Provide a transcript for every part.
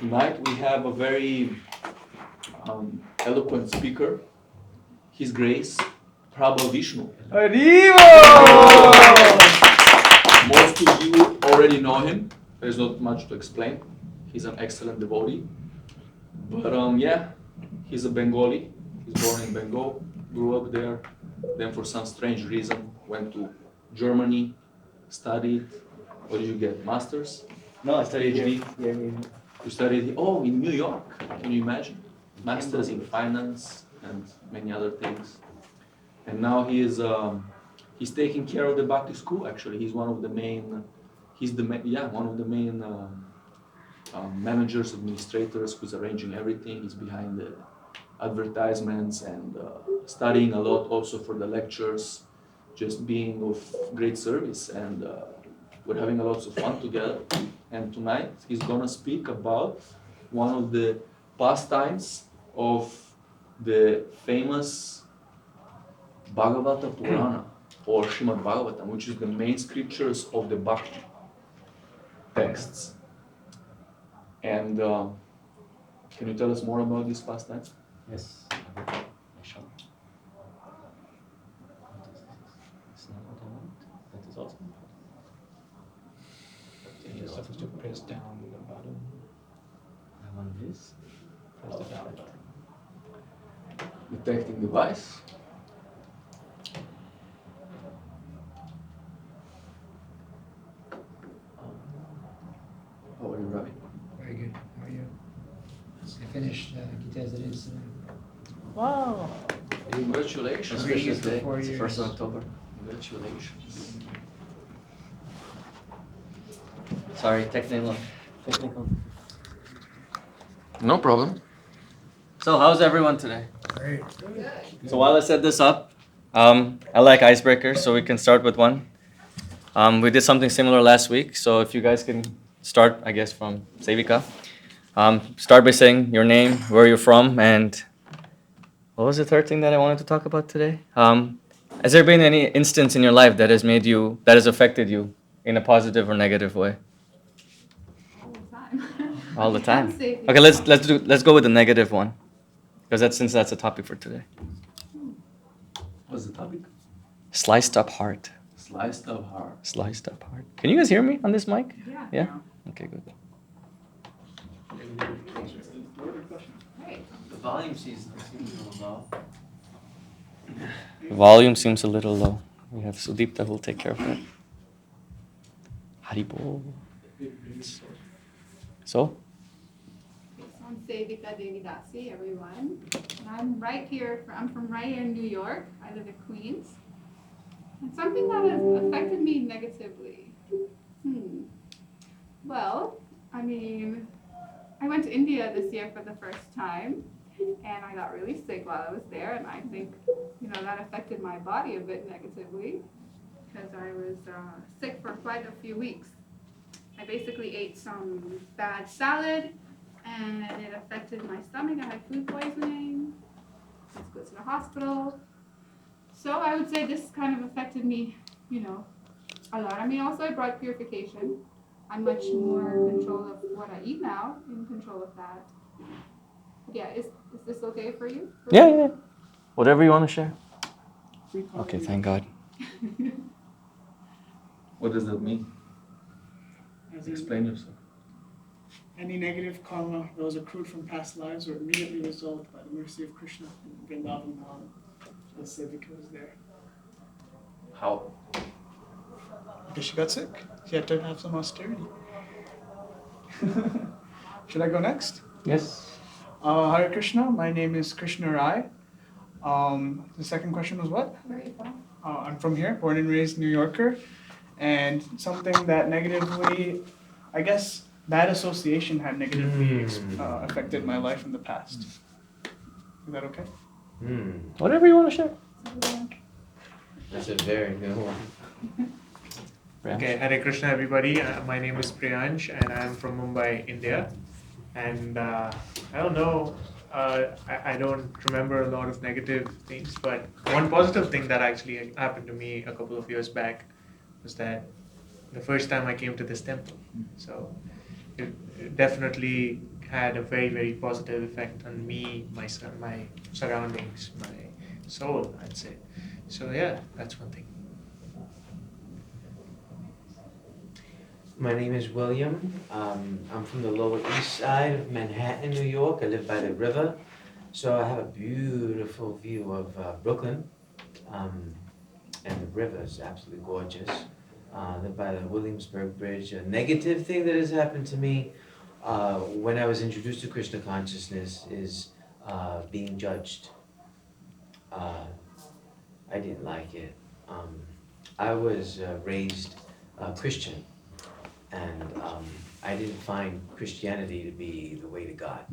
Tonight we have a very eloquent speaker, His Grace Prabhavishnu. Arrivo! Most of you already know him. There's not much to explain. He's an excellent devotee. But he's a Bengali. He's born in Bengal, grew up there. Then for some strange reason went to Germany, studied. What did you get? Masters? No, I studied PhD? here. You studied in New York. Can you imagine? Masters in finance and many other things. And now he's taking care of the Bhakti school. Actually, he's one of the main. One of the main managers, administrators, who's arranging everything. He's behind the advertisements and studying a lot also for the lectures. Just being of great service, and we're having a lot of fun together. And tonight he's gonna speak about one of the pastimes of the famous Bhagavata Purana or Srimad Bhagavatam, which is the main scriptures of the Bhakti texts. And can you tell us more about this pastime? Yes. I shall. It's not what I want. That is also important. You're supposed to press down the bottom. I want this. Press the down button. Detecting device. How are you, Ravi? Very good. How are you? I finished Gita as it is. Wow. Congratulations. Auspicious day. It's 1st years. of October. Congratulations. Sorry, technical. No problem. So, how's everyone today? Great. So while I set this up, I like icebreakers, so we can start with one. We did something similar last week, so if you guys can start, I guess, from Sevika. Start by saying your name, where you're from, and what was the third thing that I wanted to talk about today? Has there been any instance in your life that has affected you in a positive or negative way? All the time. Okay, let's go with the negative one, because since that's a topic for today. What's the topic? Sliced up heart. Sliced up heart. Sliced up heart. Can you guys hear me on this mic? Yeah. Yeah? Okay, good. The volume seems a little low. The volume seems a little low. We have Sudipta who will take care of that. Haribol. So? I'm Sevika Devidasi, everyone. And I'm from right here in New York. I live in Queens. And something that has affected me negatively. Well, I went to India this year for the first time, and I got really sick while I was there, and I think, that affected my body a bit negatively, because I was sick for quite a few weeks. I basically ate some bad salad, and it affected my stomach. I had food poisoning. I had to go to the hospital. So I would say this kind of affected me, a lot. Also it brought purification. I'm much more in control of what I eat now, in control of that. Yeah, is this okay for you? Yeah. Whatever you want to share. Okay, thank God. What does that mean? As in, Explain yourself. any negative karma that was accrued from past lives were immediately resolved by the mercy of Krishna and Vrindavan Dham. The Sevika was there. How? Because she got sick. She had to have some austerity. Should I go next? Yes. Hare Krishna, my name is Krishna Rai. The second question was what? Where are you from? I'm from here, born and raised New Yorker. And something that negatively, I guess, bad association had negatively affected my life in the past. Is that okay? Whatever you want to share. That's a very good one. Okay, Hare Krishna, everybody. My name is Priyansh, and I'm from Mumbai, India. And I don't know, I don't remember a lot of negative things, but one positive thing that actually happened to me a couple of years back was that the first time I came to this temple. So it definitely had a very, very positive effect on me, my surroundings, my soul, I'd say. So yeah, that's one thing. My name is William. I'm from the Lower East Side of Manhattan, New York. I live by the river, so I have a beautiful view of Brooklyn, and the river is absolutely gorgeous. I live by the Williamsburg Bridge. A negative thing that has happened to me when I was introduced to Krishna consciousness is being judged. I didn't like it. I was raised Christian, and I didn't find Christianity to be the way to God.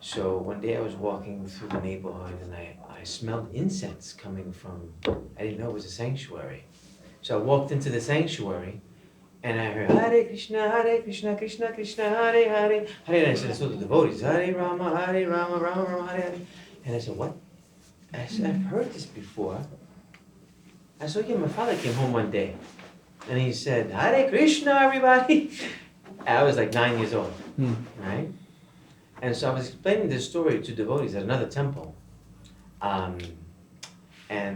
So one day I was walking through the neighborhood and I smelled incense coming from, I didn't know it was a sanctuary. So I walked into the sanctuary and I heard Hare Krishna, Krishna Krishna, Hare Hare, Hare. And I said, so the devotees, Hare Rama, Rama Rama, Hare Hare. And I said, what? I said, I've heard this before. I said, yeah, my father came home one day and he said, Hare Krishna, everybody. I was like 9 years old, right? And so I was explaining this story to devotees at another temple. And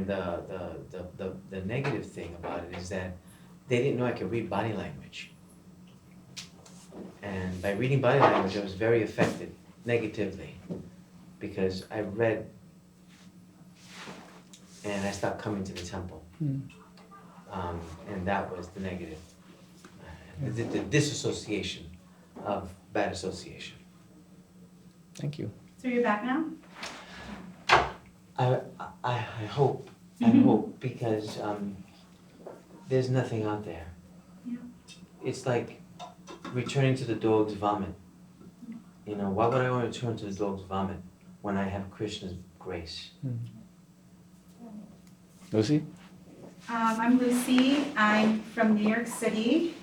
the negative thing about it is that they didn't know I could read body language. And by reading body language, I was very affected negatively because I read and I stopped coming to the temple. And that was the negative, the disassociation of bad association. Thank you. So you're back now? I hope, I hope, because there's nothing out there. Yeah. It's like returning to the dog's vomit. You know, why would I want to return to the dog's vomit when I have Krishna's grace? Lucy? I'm Lucy. I'm from New York City.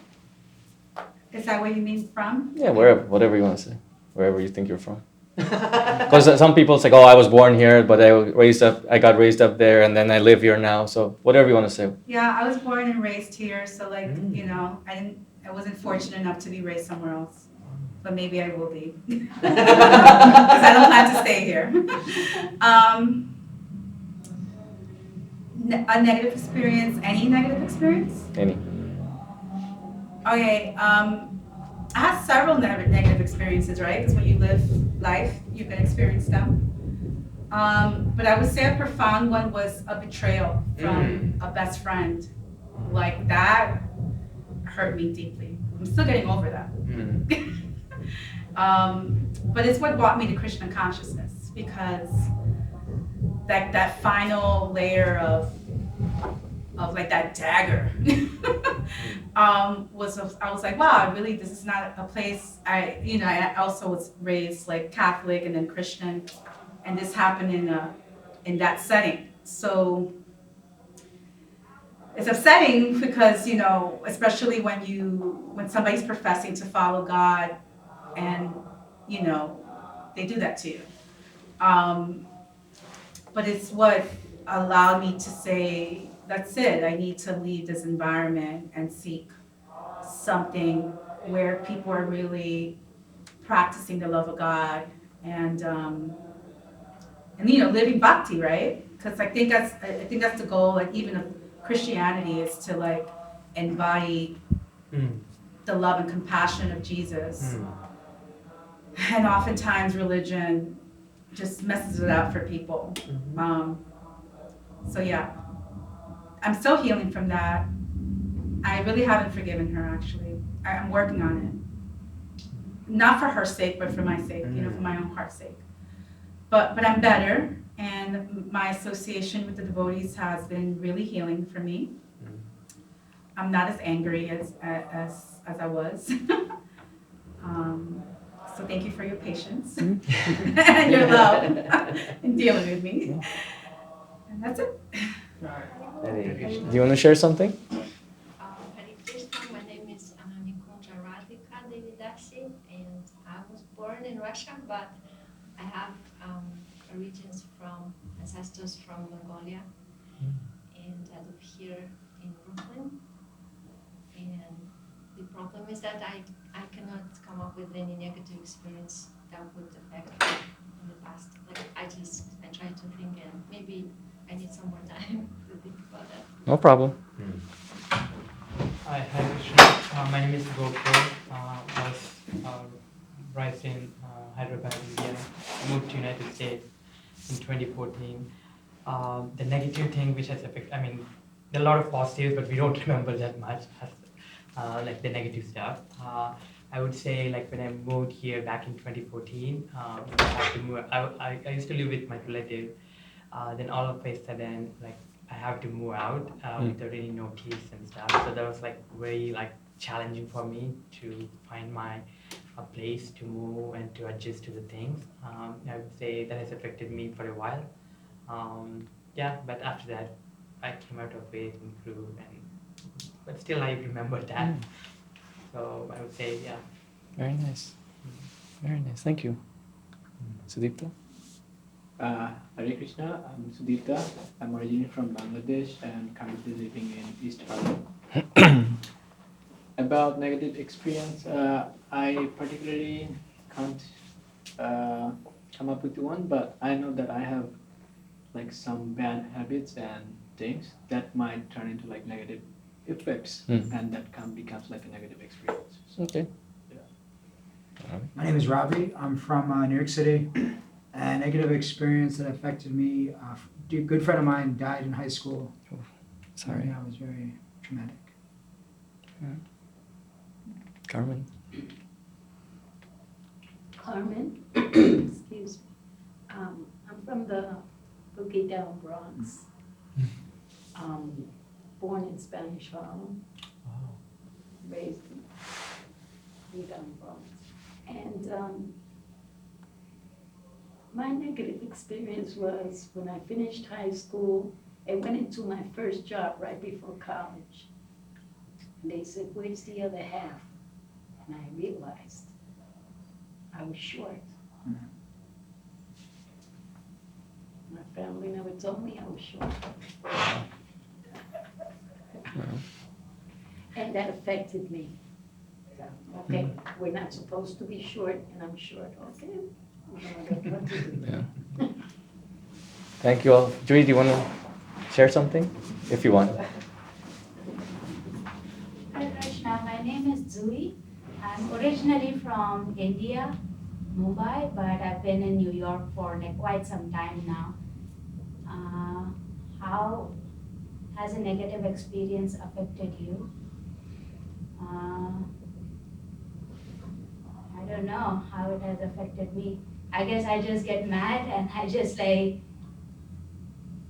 Is that where you mean from? Yeah, wherever, whatever you want to say. Wherever you think you're from. Because some people say, "Oh, I was born here, but I got raised up there, and then I live here now." So whatever you want to say. Yeah, I was born and raised here, so you know, I wasn't fortunate enough to be raised somewhere else, but maybe I will be, because I don't plan to stay here. A negative experience? Any negative experience? Any. Okay. I had several negative experiences, right? Because when you live life, you can experience them. But I would say a profound one was a betrayal from a best friend. Like that hurt me deeply. I'm still getting over that. But it's what brought me to Krishna consciousness, because that final layer of like that dagger I was like, wow, really, this is not a place. I also was raised like Catholic and then Christian, and this happened in that setting. So it's upsetting because, you know, especially when somebody's professing to follow God and, you know, they do that to you. But it's what allowed me to say, that's it, I need to leave this environment and seek something where people are really practicing the love of God and you know, living bhakti, right? Because I think that's the goal, like even of Christianity, is to like embody the love and compassion of Jesus. And oftentimes religion just messes it up for people. So yeah, I'm still healing from that. I really haven't forgiven her, actually. I'm working on it. Not for her sake, but for my sake, you know, for my own heart's sake. But I'm better, and my association with the devotees has been really healing for me. I'm not as angry as I was. So thank you for your patience and your love in dealing with me. And that's it. Do you want to share something? Hare Krishna, my name is Nikunja Radhika Devidasi, and I was born in Russia, but I have origins from ancestors from Mongolia, and I live here in Brooklyn. And the problem is that I cannot come up with any negative experience that would affect me in the past. Like I try to think, and maybe I need some more time to think about that. No problem. Hi, Krishna. My name is Gokul. I was raised in Hyderabad, India. Moved to United States in 2014. The negative thing which has affected, I mean, there are a lot of positives, but we don't remember that much, like the negative stuff. I would say, like when I moved here back in 2014, I had to move. I used to live with my relative. Then all of a sudden, like I have to move out without any notice and stuff. So that was like very like challenging for me to find my a place to move and to adjust to the things. I would say that has affected me for a while. Yeah, but after that, I came out of it, improved, but still I remember that. So I would say, yeah. Very nice. Very nice. Thank you. Sudipta? Hare Krishna, I'm Sudipta. I'm originally from Bangladesh and currently living in East Harlem. About negative experience, I particularly can't come up with one, but I know that I have like some bad habits and things that might turn into like negative effects, and that becomes like a negative experience. So, Okay. yeah. My name is Ravi. I'm from New York City. A negative experience that affected me. A good friend of mine died in high school. Sorry. And that was very traumatic. Carmen? Carmen, excuse me. I'm from the Boogie Down Bronx. Born in Spanish Harlem. Raised in Boogie Down Bronx. And my negative experience was when I finished high school, I went into my first job right before college. And they said, "Where's the other half?" And I realized I was short. My family never told me I was short. And that affected me. So, okay, we're not supposed to be short, and I'm short, okay? What to do. Yeah. Thank you all. Julie, do you want to share something? If you want. Hare Krishna, my name is Zui. I'm originally from India, Mumbai, but I've been in New York for like quite some time now. How has a negative experience affected you? I don't know how it has affected me. I guess I just get mad and I just like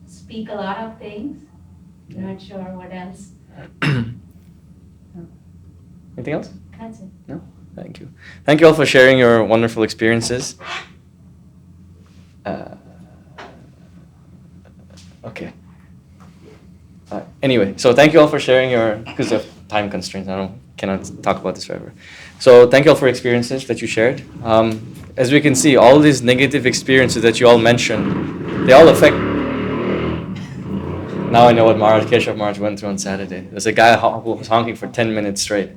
speak a lot of things. Not sure what else. Anything else? That's it. No? Thank you. Thank you all for sharing your wonderful experiences. Okay. Anyway, so thank you all for sharing your, because of time constraints, cannot talk about this forever. So thank you all for experiences that you shared. As we can see, all these negative experiences that you all mentioned, they all affect. Now I know what Keshav Maharaj went through on Saturday. There's a guy who was honking for 10 minutes straight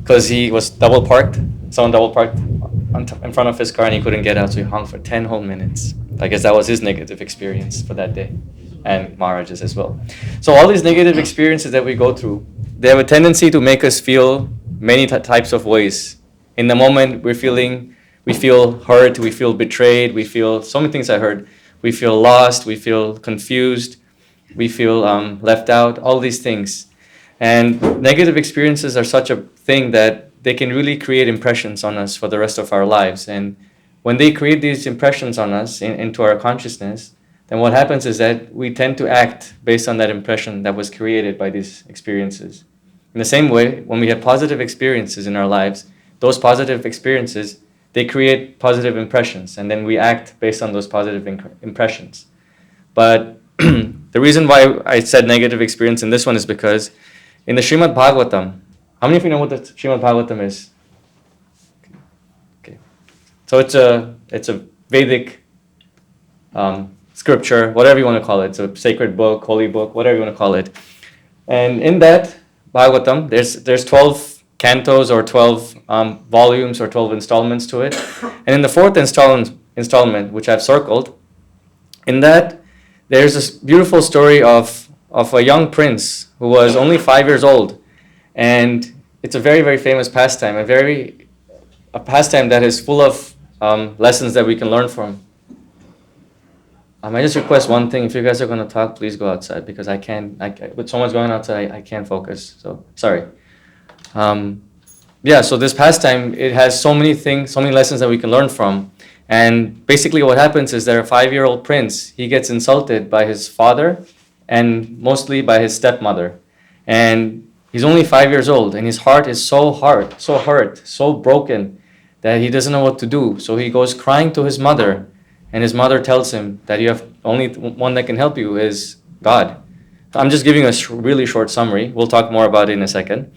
because he was double parked. Someone double parked in front of his car and he couldn't get out, so he honked for 10 whole minutes. I guess that was his negative experience for that day, and Maharaj's as well. So all these negative experiences that we go through, they have a tendency to make us feel many types of ways. In the moment, we feel hurt, we feel betrayed, we feel so many things I heard. We feel lost, we feel confused, we feel left out, all these things. And negative experiences are such a thing that they can really create impressions on us for the rest of our lives. And when they create these impressions on us into our consciousness, then what happens is that we tend to act based on that impression that was created by these experiences. In the same way, when we have positive experiences in our lives, those positive experiences, they create positive impressions, and then we act based on those positive impressions. But the reason why I said negative experience in this one is because in the Srimad Bhagavatam, how many of you know what the Srimad Bhagavatam is? Okay. So it's a Vedic scripture, whatever you want to call it. It's a sacred book, holy book, whatever you want to call it. And in that Bhagavatam, there's 12 cantos or 12 volumes or 12 installments to it. And in the fourth installment, which I've circled, in that there's this beautiful story of a young prince who was only 5 years old. And it's a very, very famous pastime, a pastime that is full of lessons that we can learn from. I just request one thing. If you guys are going to talk, please go outside, because with so much going on outside, I can't focus. So, sorry. So this pastime, it has so many things, so many lessons that we can learn from. And basically what happens is that a 5-year-old prince, he gets insulted by his father and mostly by his stepmother. And he's only 5 years old, and his heart is so hurt, so broken, that he doesn't know what to do. So he goes crying to his mother, and his mother tells him that you have only one that can help you is God. I'm just giving a really short summary. We'll talk more about it in a second.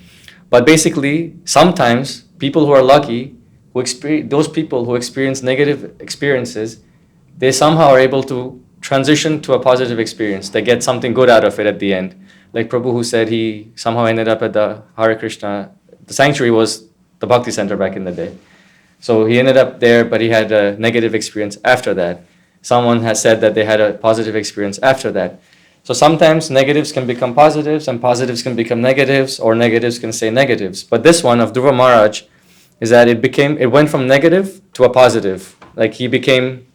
But basically, sometimes people who are lucky, those people who experience negative experiences, they somehow are able to transition to a positive experience. They get something good out of it at the end. Like Prabhu, who said he somehow ended up at the Hare Krishna. The sanctuary was the Bhakti Center back in the day. So he ended up there, but he had a negative experience after that. Someone has said that they had a positive experience after that. So sometimes negatives can become positives, and positives can become negatives, or negatives can stay negatives. But this one of Dhruva Maharaj is that it went from negative to a positive. Like he became,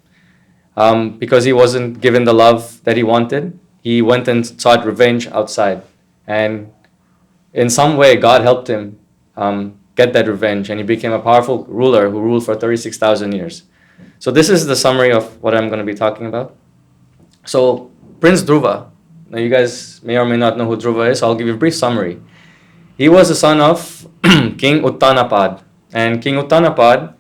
because he wasn't given the love that he wanted, he went and sought revenge outside. And in some way, God helped him get that revenge, and he became a powerful ruler who ruled for 36,000 years. So this is the summary of what I'm going to be talking about. So Prince Dhruva, now you guys may or may not know who Dhruva is, so I'll give you a brief summary. He was the son of King Uttanapad, and King Uttanapad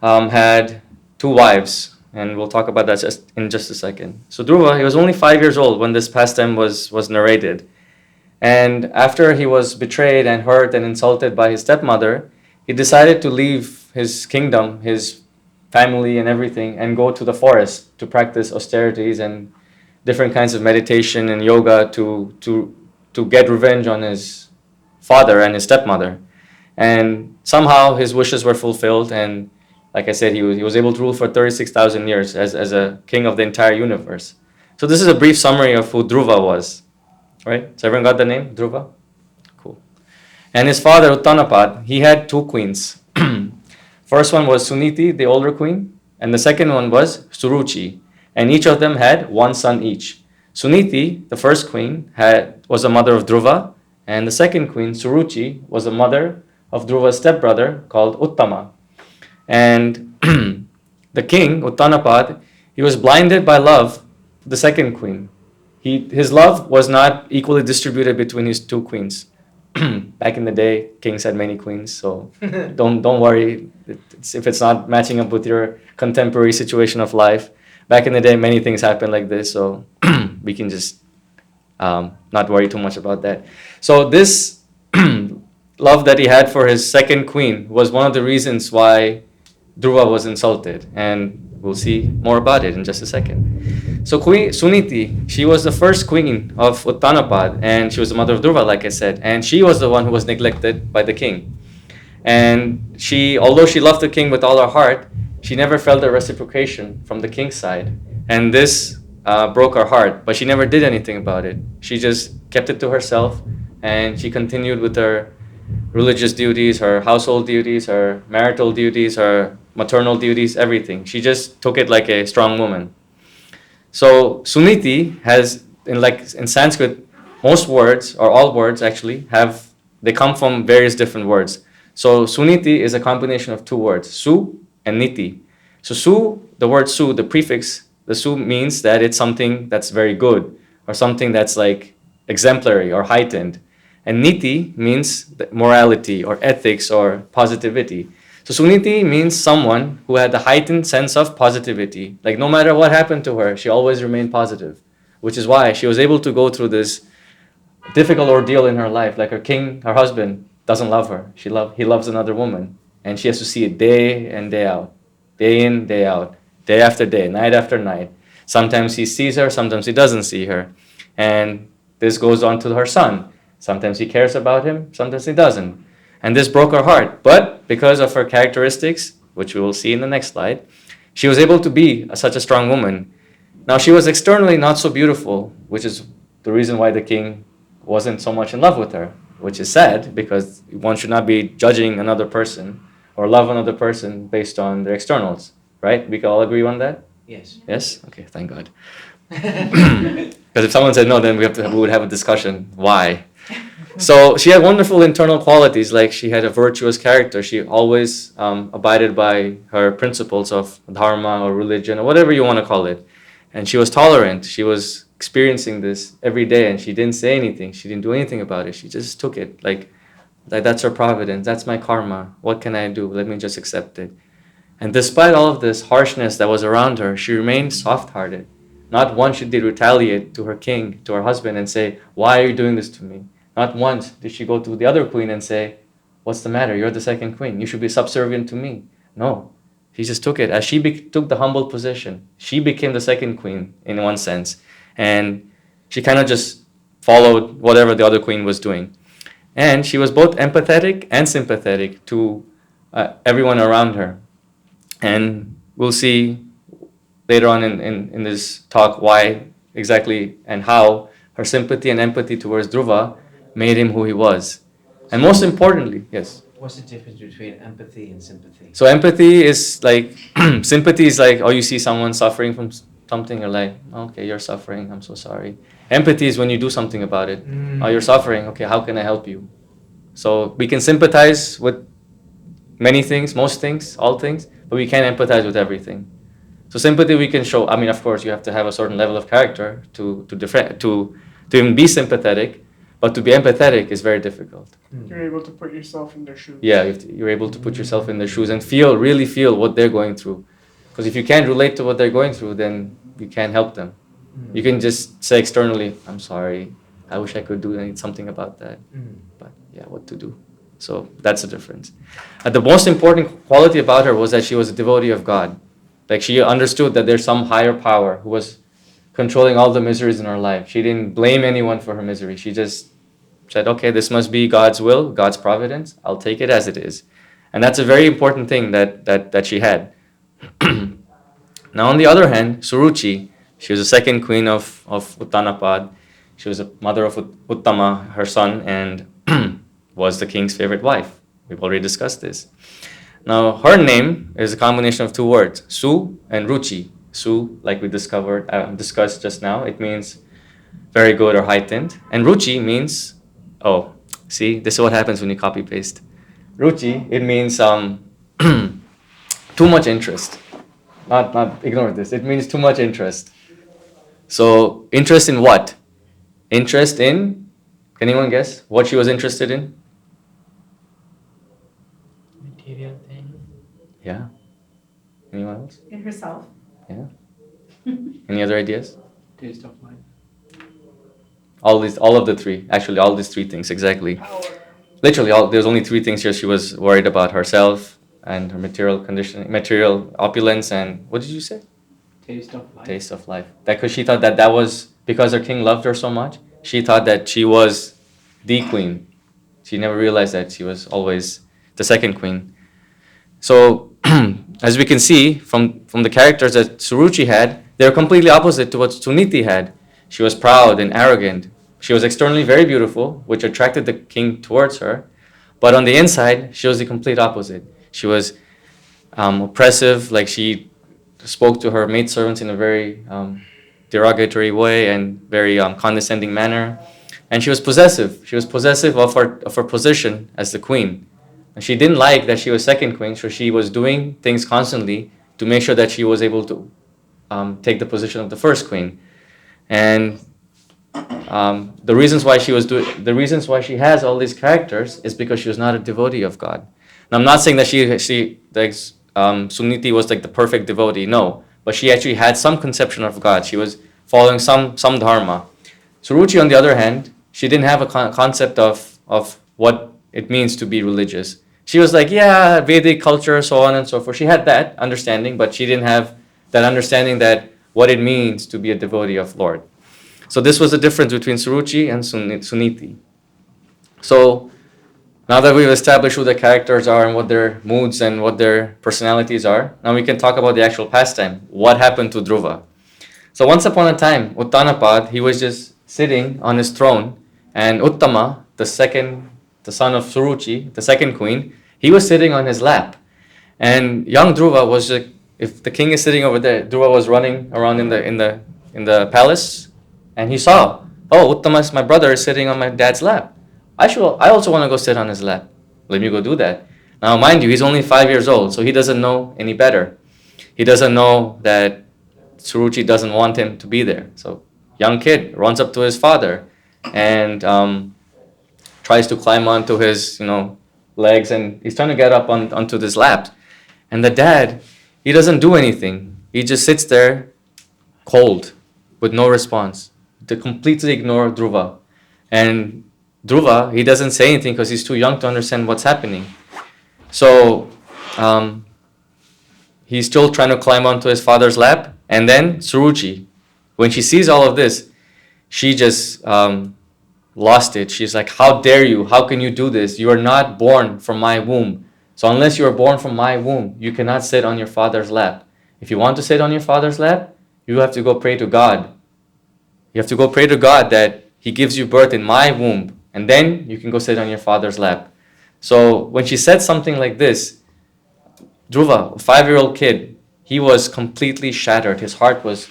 had 2 wives, and we'll talk about that in just a second. So Dhruva, he was only 5 years old when this pastime was narrated. And after he was betrayed and hurt and insulted by his stepmother, he decided to leave his kingdom, his family and everything, and go to the forest to practice austerities and different kinds of meditation and yoga to get revenge on his father and his stepmother. And somehow his wishes were fulfilled, and like I said, he was able to rule for 36,000 years as a king of the entire universe. So this is a brief summary of who Dhruva was. Right? So everyone got the name? Dhruva? Cool. And his father, Uttanapad, he had 2 queens. First one was Suniti, the older queen, and the second one was Suruchi. And each of them had 1 son each. Suniti, the first queen, was the mother of Dhruva, and the second queen, Suruchi, was the mother of Dhruva's stepbrother called Uttama. And the king, Uttanapad, he was blinded by love for the second queen. His love was not equally distributed between his 2 queens. Back in the day, kings had many queens, so don't worry if it's not matching up with your contemporary situation of life. Back in the day, many things happened like this, so we can just not worry too much about that. So this love that he had for his second queen was one of the reasons why Dhruva was insulted, and we'll see more about it in just a second. So Queen Suniti, she was the first queen of Uttanapad, and she was the mother of Dhruva, like I said, and she was the one who was neglected by the king. And although she loved the king with all her heart, she never felt a reciprocation from the king's side. And this broke her heart, but she never did anything about it. She just kept it to herself, and she continued with her religious duties, her household duties, her marital duties, her maternal duties, everything. She just took it like a strong woman. So Suniti has, in Sanskrit, most words, or all words actually, they come from various different words. So Suniti is a combination of 2 words, Su and Niti. So Su, the word Su, the prefix, the Su means that it's something that's very good, or something that's like exemplary or heightened. And Niti means morality or ethics or positivity. So Suniti means someone who had a heightened sense of positivity. Like no matter what happened to her, she always remained positive, which is why she was able to go through this difficult ordeal in her life. Like her husband doesn't love her. He loves another woman, and she has to see it day in, day out, day after day, night after night. Sometimes he sees her, sometimes he doesn't see her. And this goes on to her son. Sometimes he cares about him, sometimes he doesn't. And this broke her heart. But because of her characteristics, which we will see in the next slide, she was able to be such a strong woman. Now, she was externally not so beautiful, which is the reason why the king wasn't so much in love with her, which is sad because one should not be judging another person or love another person based on their externals, right? We can all agree on that? Yes. Yes? Okay, thank God. Because if someone said no, then we would have a discussion. Why? So she had wonderful internal qualities, like she had a virtuous character. She always abided by her principles of dharma or religion or whatever you want to call it. And she was tolerant. She was experiencing this every day, and she didn't say anything. She didn't do anything about it. She just took it like that's her providence. That's my karma. What can I do? Let me just accept it. And despite all of this harshness that was around her, she remained soft-hearted. Not once did she retaliate to her king, to her husband, and say, "Why are you doing this to me?" Not once did she go to the other queen and say, "What's the matter? You're the second queen. You should be subservient to me." No. She just took it. As she took the humble position, she became the second queen in one sense. And she kind of just followed whatever the other queen was doing. And she was both empathetic and sympathetic to everyone around her. And we'll see later on in this talk why exactly and how her sympathy and empathy towards Dhruva made him who he was. And most importantly, yes? What's the difference between empathy and sympathy? So empathy is like, sympathy is like, oh, you see someone suffering from something, you're like, okay, you're suffering, I'm so sorry. Empathy is when you do something about it. Oh, you're suffering, okay, how can I help you? So we can sympathize with many things, most things, all things, but we can't empathize with everything. So sympathy we can show, I mean, of course, you have to have a certain level of character to even be sympathetic, but to be empathetic is very difficult. You're able to put yourself in their shoes. Yeah, you're able to put yourself in their shoes and really feel what they're going through. Because if you can't relate to what they're going through, then you can't help them. You can just say externally, "I'm sorry, I wish I could do something about that." But yeah, what to do? So that's the difference. The most important quality about her was that she was a devotee of God. Like she understood that there's some higher power who was controlling all the miseries in her life. She didn't blame anyone for her misery. She just said, okay, this must be God's will, God's providence. I'll take it as it is. And that's a very important thing that she had. Now, on the other hand, Suruchi, she was the second queen of Uttanapad. She was a mother of Uttama, her son, and was the king's favorite wife. We've already discussed this. Now, her name is a combination of two words, Su and Ruchi. Su, like we discussed just now, it means very good or heightened. And Ruchi means, oh, see, this is what happens when you copy paste. Ruchi, it means too much interest. Not ignore this. It means too much interest. So, interest in what? Interest in, can anyone guess what she was interested in? Material things. Yeah. Anyone else? In herself. Yeah. Any other ideas? Taste of life. All of the three. Actually, all these three things exactly. Literally, there's only three things here. She was worried about herself and her material condition, material opulence, and what did you say? Taste of life. Taste of life. Because she thought that was because her king loved her so much. She thought that she was the queen. She never realized that she was always the second queen. So, as we can see from the characters that Suruchi had, they're completely opposite to what Suniti had. She was proud and arrogant. She was externally very beautiful, which attracted the king towards her. But on the inside, she was the complete opposite. She was oppressive, like she spoke to her maidservants in a very derogatory way and very condescending manner. And she was possessive. She was possessive of her position as the queen. And she didn't like that she was second queen, so she was doing things constantly to make sure that she was able to take the position of the first queen. And the reasons why she has all these characters is because she was not a devotee of God. Now, I'm not saying that Suniti was like the perfect devotee, no, but she actually had some conception of God. She was following some dharma. Suruchi, on the other hand, she didn't have a concept of what it means to be religious. She was like, yeah, Vedic culture, so on and so forth. She had that understanding, but she didn't have that understanding that what it means to be a devotee of Lord. So this was the difference between Suruchi and Suniti. So Now that we've established who the characters are and what their moods and what their personalities are, now we can talk about the actual pastime. What happened to Dhruva? So once upon a time, Uttanapad, he was just sitting on his throne, and Uttama, the son of Suruchi, the second queen, he was sitting on his lap. And young Dhruva was like, if the king is sitting over there, Dhruva was running around in the palace, and he saw, oh, Uttama's my brother is sitting on my dad's lap. I also want to go sit on his lap. Let me go do that. Now, mind you, he's only 5 years old, so he doesn't know any better. He doesn't know that Suruchi doesn't want him to be there. So, young kid runs up to his father and tries to climb onto his, legs, and he's trying to get up onto this lap. And the dad, he doesn't do anything. He just sits there, cold, with no response, to completely ignore Dhruva. And Dhruva, he doesn't say anything because he's too young to understand what's happening. So he's still trying to climb onto his father's lap. And then Suruchi, when she sees all of this, she just lost it. She's like, how dare you? How can you do this? You are not born from my womb. So unless you are born from my womb, you cannot sit on your father's lap. If you want to sit on your father's lap, you have to go pray to God. You have to go pray to God that he gives you birth in my womb. And then you can go sit on your father's lap. So when she said something like this, Dhruva, a 5-year-old kid, he was completely shattered. His heart was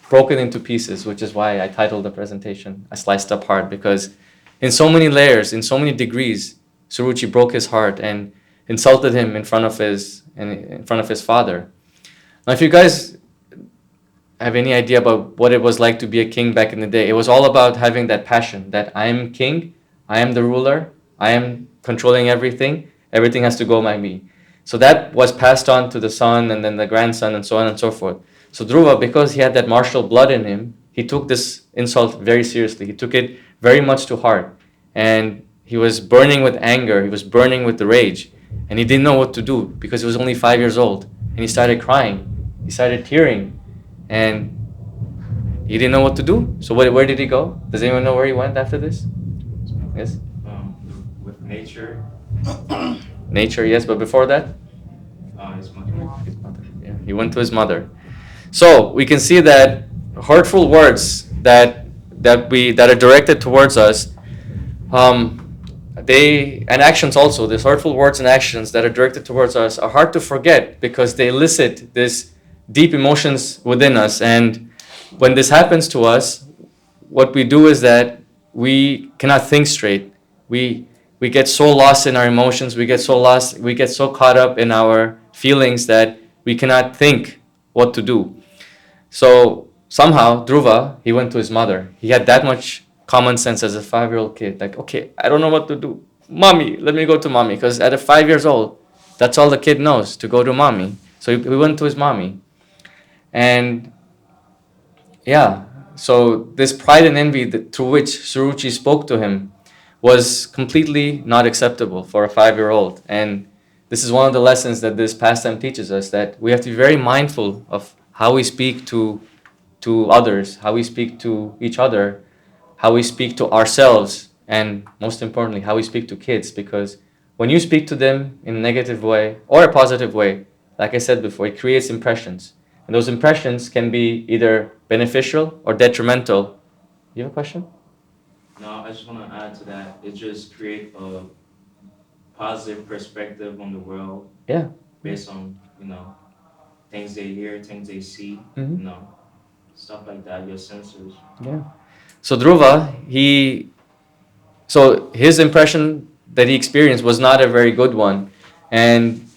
broken into pieces, which is why I titled the presentation "A Sliced Up Heart," because in so many layers, in so many degrees, Suruchi broke his heart and insulted him in front of his father. Now, if you guys have any idea about what it was like to be a king back in the day, it was all about having that passion that I am king, I am the ruler, I am controlling everything has to go by me. So that was passed on to the son and then the grandson and so on and so forth. So Dhruva, because he had that martial blood in him, he took this insult very seriously. He took it very much to heart. And he was burning with anger. He was burning with rage. And he didn't know what to do because he was only 5 years old. And he started crying. He started tearing. And he didn't know what to do. So where did he go? Does anyone know where he went after this? Yes? With nature. Nature, yes. But before that? His mother. His mother. Yeah, he went to his mother. So we can see that hurtful words that are directed towards us, and actions also. These hurtful words and actions that are directed towards us are hard to forget because they elicit this deep emotions within us. And when this happens to us, what we do is that we cannot think straight. We get so lost in our emotions. We get so caught up in our feelings that we cannot think what to do. So somehow, Dhruva, he went to his mother. He had that much common sense as a 5-year-old kid. Like, okay, I don't know what to do. Mommy, let me go to mommy. Because at 5 years old, that's all the kid knows, to go to mommy. So he went to his mommy. And yeah, so this pride and envy through which Suruchi spoke to him was completely not acceptable for a 5-year-old. And this is one of the lessons that this pastime teaches us, that we have to be very mindful of how we speak to others, how we speak to each other, how we speak to ourselves, and most importantly, how we speak to kids. Because when you speak to them in a negative way or a positive way, like I said before, it creates impressions. And those impressions can be either beneficial or detrimental. You have a question? No, I just want to add to that. It just creates a positive perspective on the world. Yeah. Based on, things they hear, things they see, stuff like that, your sensors. Yeah. So Dhruva, his impression that he experienced was not a very good one. And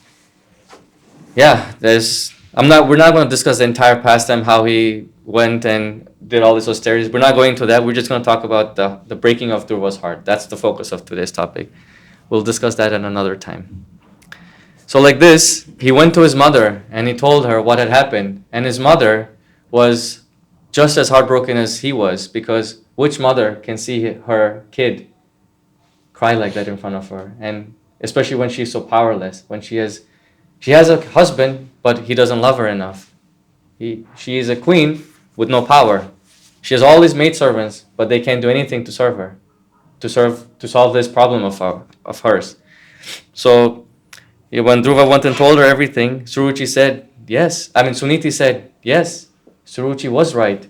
yeah, we're not going to discuss the entire pastime, how he went and did all these austerities. We're not going to that. We're just going to talk about the breaking of Dhruva's heart. That's the focus of today's topic. We'll discuss that at another time. So like this, he went to his mother and he told her what had happened. And his mother was just as heartbroken as he was, because which mother can see her kid cry like that in front of her? And especially when she's so powerless, when she has a husband, but he doesn't love her enough. She is a queen with no power. She has all these maidservants, but they can't do anything to serve her, to solve this problem of hers. So when Dhruva went and told her everything, Suruchi said, yes. Suniti said, yes, Suruchi was right.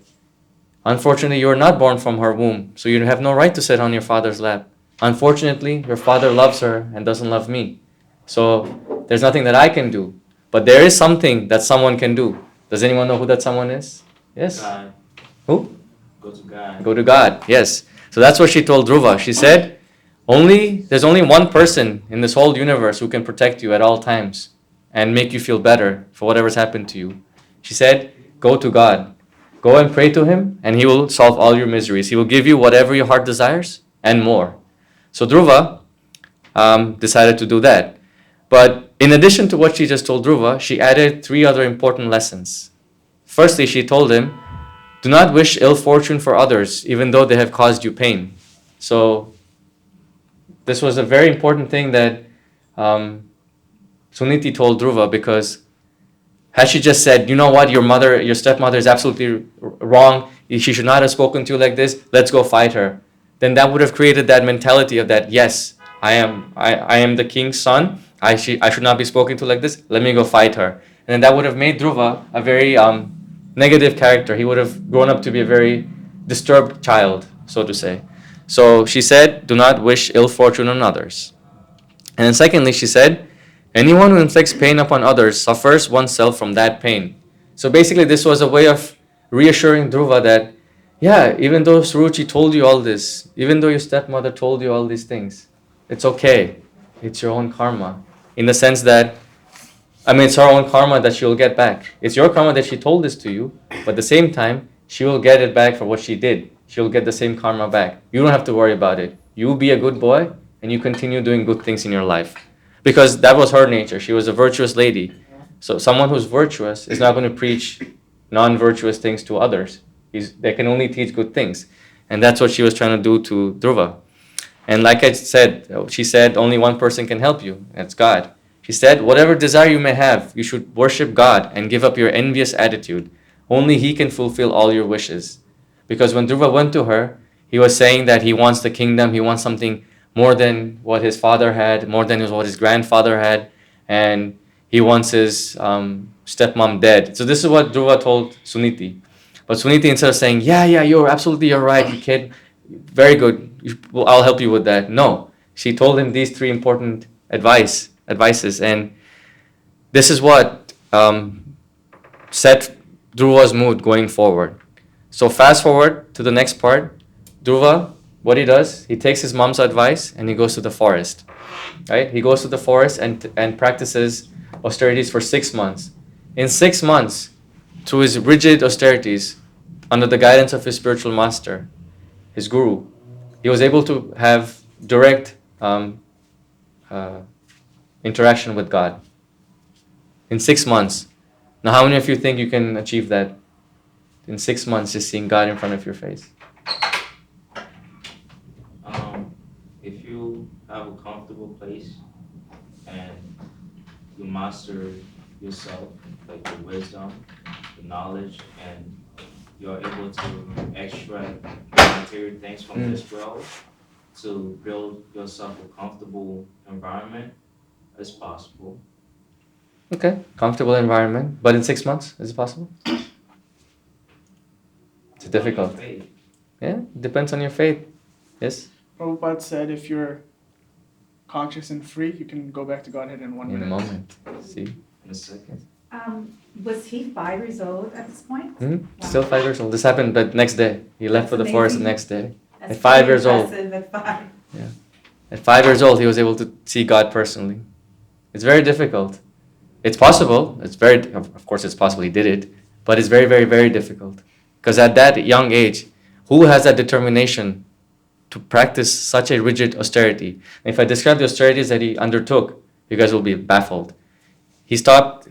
Unfortunately, you are not born from her womb, so you have no right to sit on your father's lap. Unfortunately, your father loves her and doesn't love me. So there's nothing that I can do. But there is something that someone can do. Does anyone know who that someone is? Yes? God. Who? Go to God. Go to God, yes. So that's what she told Dhruva. She said, there's only one person in this whole universe who can protect you at all times and make you feel better for whatever's happened to you. She said, go to God. Go and pray to him, and he will solve all your miseries. He will give you whatever your heart desires and more. So Dhruva decided to do that. But in addition to what she just told Dhruva, she added 3 other important lessons. Firstly, she told him, do not wish ill fortune for others, even though they have caused you pain. So this was a very important thing that Suniti told Dhruva, because had she just said, you know what, your stepmother is absolutely wrong, she should not have spoken to you like this, let's go fight her, then that would have created that mentality of that, yes, I am the king's son, I should not be spoken to like this, let me go fight her. And then that would have made Dhruva a very negative character. He would have grown up to be a very disturbed child, so to say. So she said, do not wish ill fortune on others. And then secondly, she said, anyone who inflicts pain upon others suffers oneself from that pain. So basically, this was a way of reassuring Dhruva that, yeah, even though Suruchi told you all this, even though your stepmother told you all these things, it's okay. It's your own karma. In the sense that, it's her own karma that she'll get back. It's your karma that she told this to you, but at the same time, she will get it back for what she did. She'll get the same karma back. You don't have to worry about it. You be a good boy, and you continue doing good things in your life. Because that was her nature. She was a virtuous lady. So someone who's virtuous is not going to preach non-virtuous things to others. They can only teach good things. And that's what she was trying to do to Dhruva. And like I said, she said, only one person can help you. That's God. She said, whatever desire you may have, you should worship God and give up your envious attitude. Only He can fulfill all your wishes. Because when Dhruva went to her, he was saying that he wants the kingdom, he wants something more than what his father had, more than what his grandfather had, and he wants his stepmom dead. So this is what Dhruva told Suniti. But Suniti, instead of saying, yeah, you're right, you kid, very good, I'll help you with that. No, she told him these 3 important advices, and this is what set Dhruva's mood going forward. So fast forward to the next part. Dhruva, what he does, he takes his mom's advice and he goes to the forest. Right? He goes to the forest and practices austerities for 6 months. In 6 months, through his rigid austerities, under the guidance of his spiritual master, his guru, he was able to have direct interaction with God. In 6 months. Now, how many of you think you can achieve that? In 6 months, just seeing God in front of your face. If you have a comfortable place and you master yourself, like the wisdom, the knowledge, and you're able to extract material things from this world to build yourself a comfortable environment, it's possible. Okay, comfortable environment. But in 6 months, is it possible? It's difficult. Yeah, depends on your faith. Yes? Prabhupada said if you're conscious and free, you can go back to Godhead in 1 minute. In a moment. See? In a second. Was he 5 years old at this point? Wow. Still 5 years old. This happened the next day. He left for the forest the next day. That's At 5 years old. At 5. Yeah. At 5 years old, he was able to see God personally. It's very difficult. It's possible. Of course, it's possible he did it, but it's very, very, very difficult. Because at that young age, who has that determination to practice such a rigid austerity? And if I describe the austerities that he undertook, you guys will be baffled.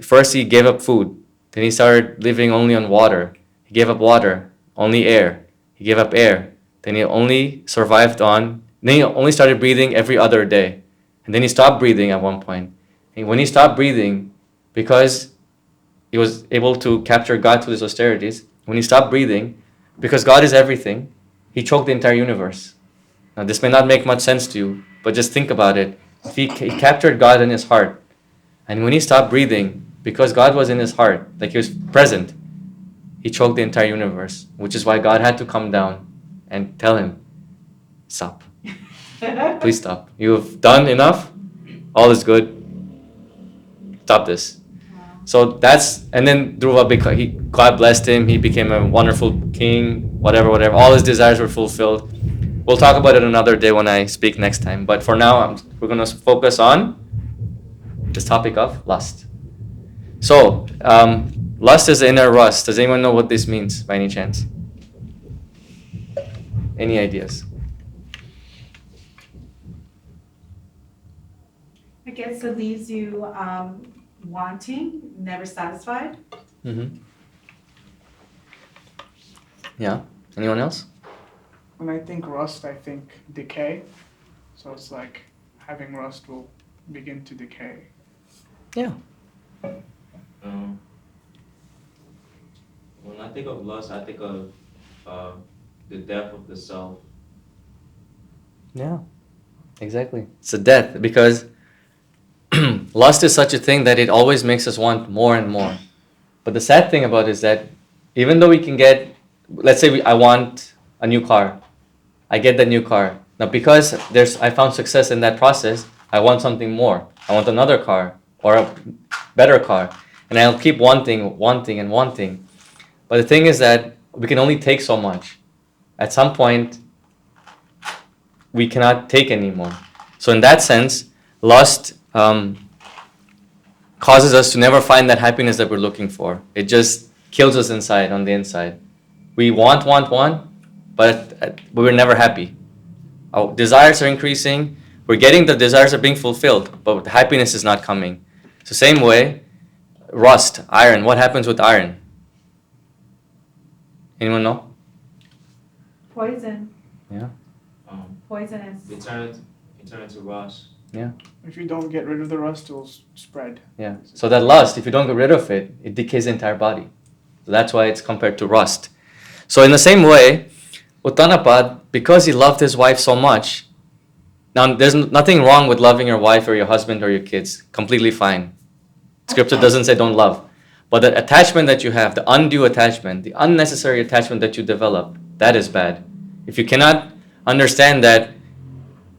First he gave up food. Then he started living only on water. He gave up water, only air. He gave up air. Then he only started breathing every other day. And then he stopped breathing at one point. And when he stopped breathing, because he was able to capture God through his austerities, when he stopped breathing, because God is everything, he choked the entire universe. Now, this may not make much sense to you, but just think about it. If he captured God in his heart, and when he stopped breathing, because God was in his heart, like he was present, he choked the entire universe, which is why God had to come down and tell him, stop. Please stop. You have done enough. All is good. Stop this. So that's, and then Dhruva, God blessed him. He became a wonderful king, whatever. All his desires were fulfilled. We'll talk about it another day when I speak next time. But for now, we're going to focus on this topic of lust. So, lust is inner rust. Does anyone know what this means by any chance? Any ideas? I guess it leaves you wanting, never satisfied. Mm-hmm. Yeah. Anyone else? When I think rust, I think decay. So it's like having rust will begin to decay. Yeah. When I think of lust, I think of the death of the self. Yeah. Exactly. It's a death because lust is such a thing that it always makes us want more and more. But the sad thing about it is that even though we can get, let's say I want a new car, I get the new car. Now because I found success in that process, I want something more. I want another car or a better car. And I'll keep wanting. But the thing is that we can only take so much. At some point, we cannot take anymore. So in that sense, lust causes us to never find that happiness that we're looking for. It just kills us inside, on the inside. We want, but we're never happy. Our desires are increasing. We're getting the desires are being fulfilled, but the happiness is not coming. So same way, rust, iron. What happens with iron? Anyone know? Poison. Yeah. Poisonous. It turns into rust. Yeah. If you don't get rid of the rust, it will spread. Yeah. So that lust, if you don't get rid of it, it decays the entire body. So that's why it's compared to rust. So in the same way, Uttanapad, because he loved his wife so much, now there's nothing wrong with loving your wife or your husband or your kids. Completely fine. Scripture doesn't say don't love. But the attachment that you have, the undue attachment, the unnecessary attachment that you develop, that is bad. If you cannot understand that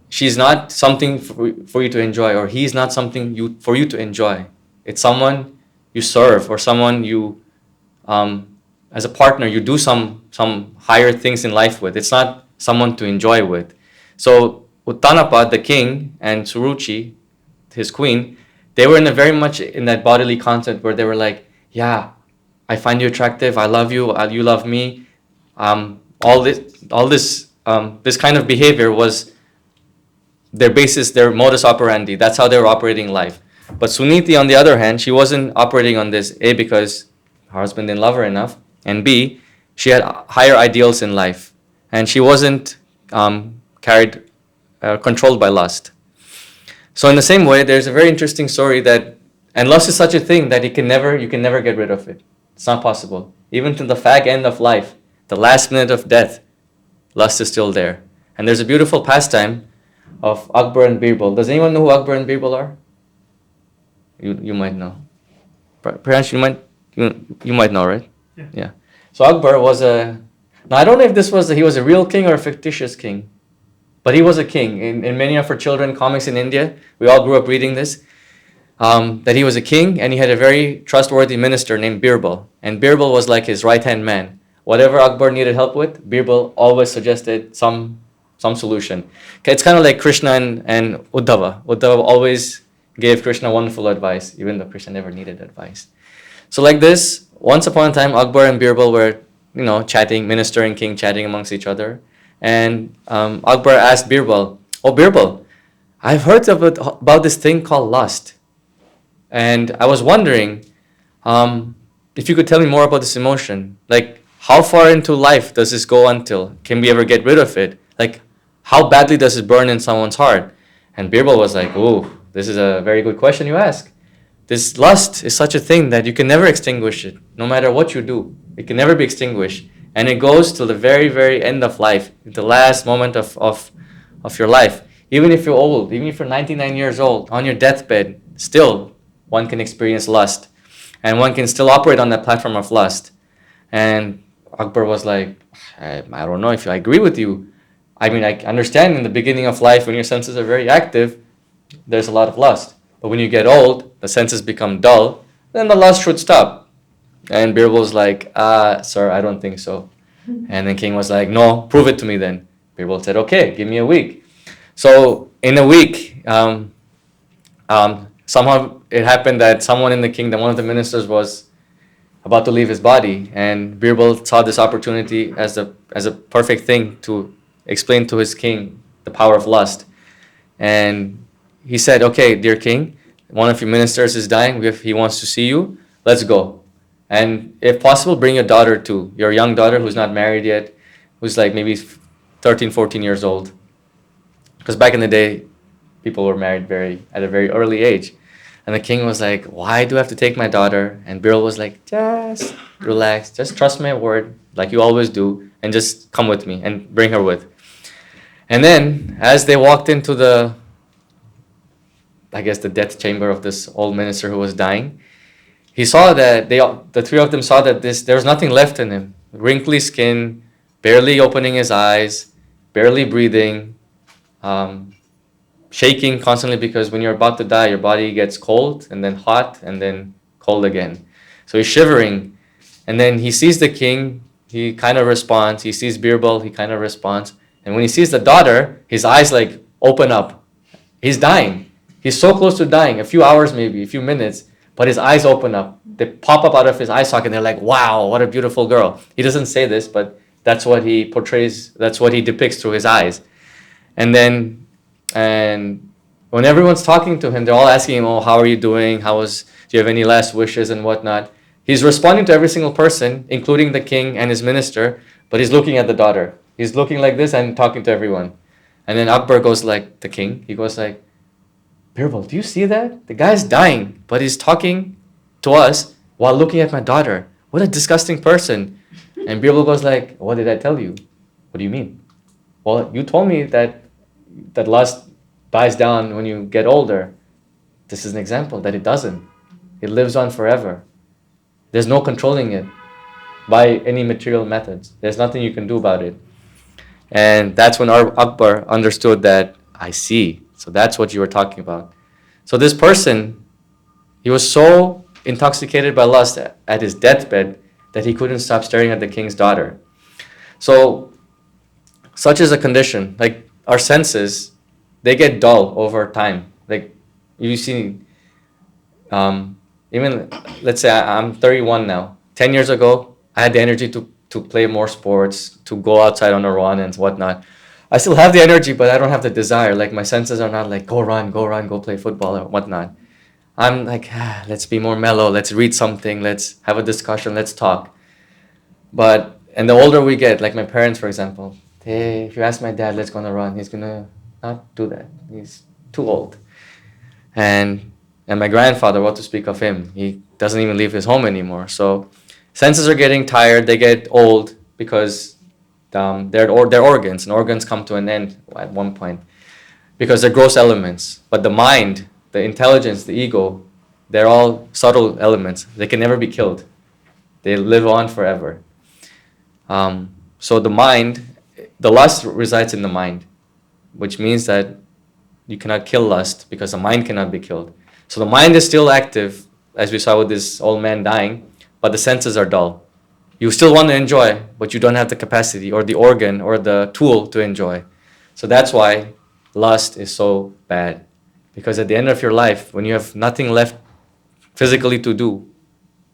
she's not something for you to enjoy, or he's not something for you to enjoy, it's someone you serve or someone you, as a partner, you do some higher things in life with. It's not someone to enjoy with. So Uttanapad, the king, and Suruchi, his queen, they were very much in that bodily concept where they were like, yeah, I find you attractive, I love you, you love me. This kind of behavior was their basis, their modus operandi. That's how they were operating life. But Suniti, on the other hand, she wasn't operating on this, A, because her husband didn't love her enough, and B, she had higher ideals in life. And she wasn't controlled by lust. So in the same way, there's a very interesting story and lust is such a thing that you can never get rid of it. It's not possible. Even to the fag end of life, the last minute of death, lust is still there. And there's a beautiful pastime of Akbar and Birbal. Does anyone know who Akbar and Birbal are? You might know. Perhaps you might know, right? Yeah. So Akbar was now I don't know if he was a real king or a fictitious king, but he was a king. In many of our children comics in India, we all grew up reading this, that he was a king and he had a very trustworthy minister named Birbal. And Birbal was like his right-hand man. Whatever Akbar needed help with, Birbal always suggested some solution. Okay, it's kind of like Krishna and Uddhava. Uddhava always gave Krishna wonderful advice, even though Krishna never needed advice. So like this, once upon a time, Akbar and Birbal were, chatting, minister and king chatting amongst each other. And Akbar asked Birbal, "Oh, Birbal, I've heard about this thing called lust. And I was wondering if you could tell me more about this emotion. Like, how far into life does this go until? Can we ever get rid of it? Like, how badly does it burn in someone's heart?" And Birbal was like, "Oh, this is a very good question you ask. This lust is such a thing that you can never extinguish it, no matter what you do. It can never be extinguished. And it goes till the very, very end of life, the last moment of of your life. Even if you're old, even if you're 99 years old, on your deathbed, still one can experience lust. And one can still operate on that platform of lust. And Akbar was like, I don't know if I agree with you. I mean, I understand in the beginning of life when your senses are very active, there's a lot of lust. But when you get old, the senses become dull, then the lust should stop. And Birbal was like, sir, I don't think so. And then King was like, no, prove it to me then. Birbal said, okay, give me a week. So in a week, somehow it happened that someone in the kingdom, one of the ministers, was about to leave his body, and Birbal saw this opportunity as a perfect thing to explain to his king the power of lust. And he said, okay, dear king, one of your ministers is dying. He wants to see you. Let's go. And if possible, bring your daughter too, your young daughter who's not married yet, who's like maybe 13, 14 years old. Because back in the day, people were married at a very early age. And the king was like, why do I have to take my daughter? And Birbal was like, just relax, just trust my word, like you always do, and just come with me and bring her with. And then, as they walked into the death chamber of this old minister who was dying, he saw that the three of them saw that there was nothing left in him. Wrinkly skin, barely opening his eyes, barely breathing, shaking constantly, because when you're about to die, your body gets cold and then hot and then cold again. So he's shivering. And then he sees the king, he kind of responds. He sees Birbal, he kind of responds. And when he sees the daughter, his eyes like open up. He's dying. He's so close to dying, a few hours maybe, a few minutes, but his eyes open up. They pop up out of his eye socket and they're like, wow, what a beautiful girl. He doesn't say this, but that's what he portrays, that's what he depicts through his eyes. And when everyone's talking to him, they're all asking him, oh, how are you doing? Do you have any last wishes and whatnot? He's responding to every single person, including the king and his minister, but he's looking at the daughter. He's looking like this and talking to everyone. And then Akbar goes like, the king, he goes like, Birbal, do you see that? The guy's dying, but he's talking to us while looking at my daughter. What a disgusting person. And Birbal goes like, what did I tell you? What do you mean? Well, you told me that lust dies down when you get older. This is an example that it doesn't. It lives on forever. There's no controlling it by any material methods. There's nothing you can do about it. And that's when Akbar understood that, I see. So that's what you were talking about. So this person, he was so intoxicated by lust at his deathbed that he couldn't stop staring at the king's daughter. So such is a condition. Like our senses, they get dull over time. Like you see, even let's say I'm 31 now. 10 years ago, I had the energy to play more sports, to go outside on a run and whatnot. I still have the energy, but I don't have the desire. Like my senses are not like, go run, go play football or whatnot. I'm like, let's be more mellow. Let's read something. Let's have a discussion. Let's talk. And the older we get, like my parents, for example, if you ask my dad, let's go on a run, he's gonna not do that. He's too old. And my grandfather, what to speak of him? He doesn't even leave his home anymore. So senses are getting tired. They get old because their organs, and organs come to an end at one point because they're gross elements. But the mind, the intelligence, the ego, they're all subtle elements. They can never be killed. They live on forever. So the mind, the lust resides in the mind, which means that you cannot kill lust because the mind cannot be killed. So the mind is still active, as we saw with this old man dying, but the senses are dull. You still want to enjoy, but you don't have the capacity or the organ or the tool to enjoy. So that's why lust is so bad. Because at the end of your life, when you have nothing left physically to do,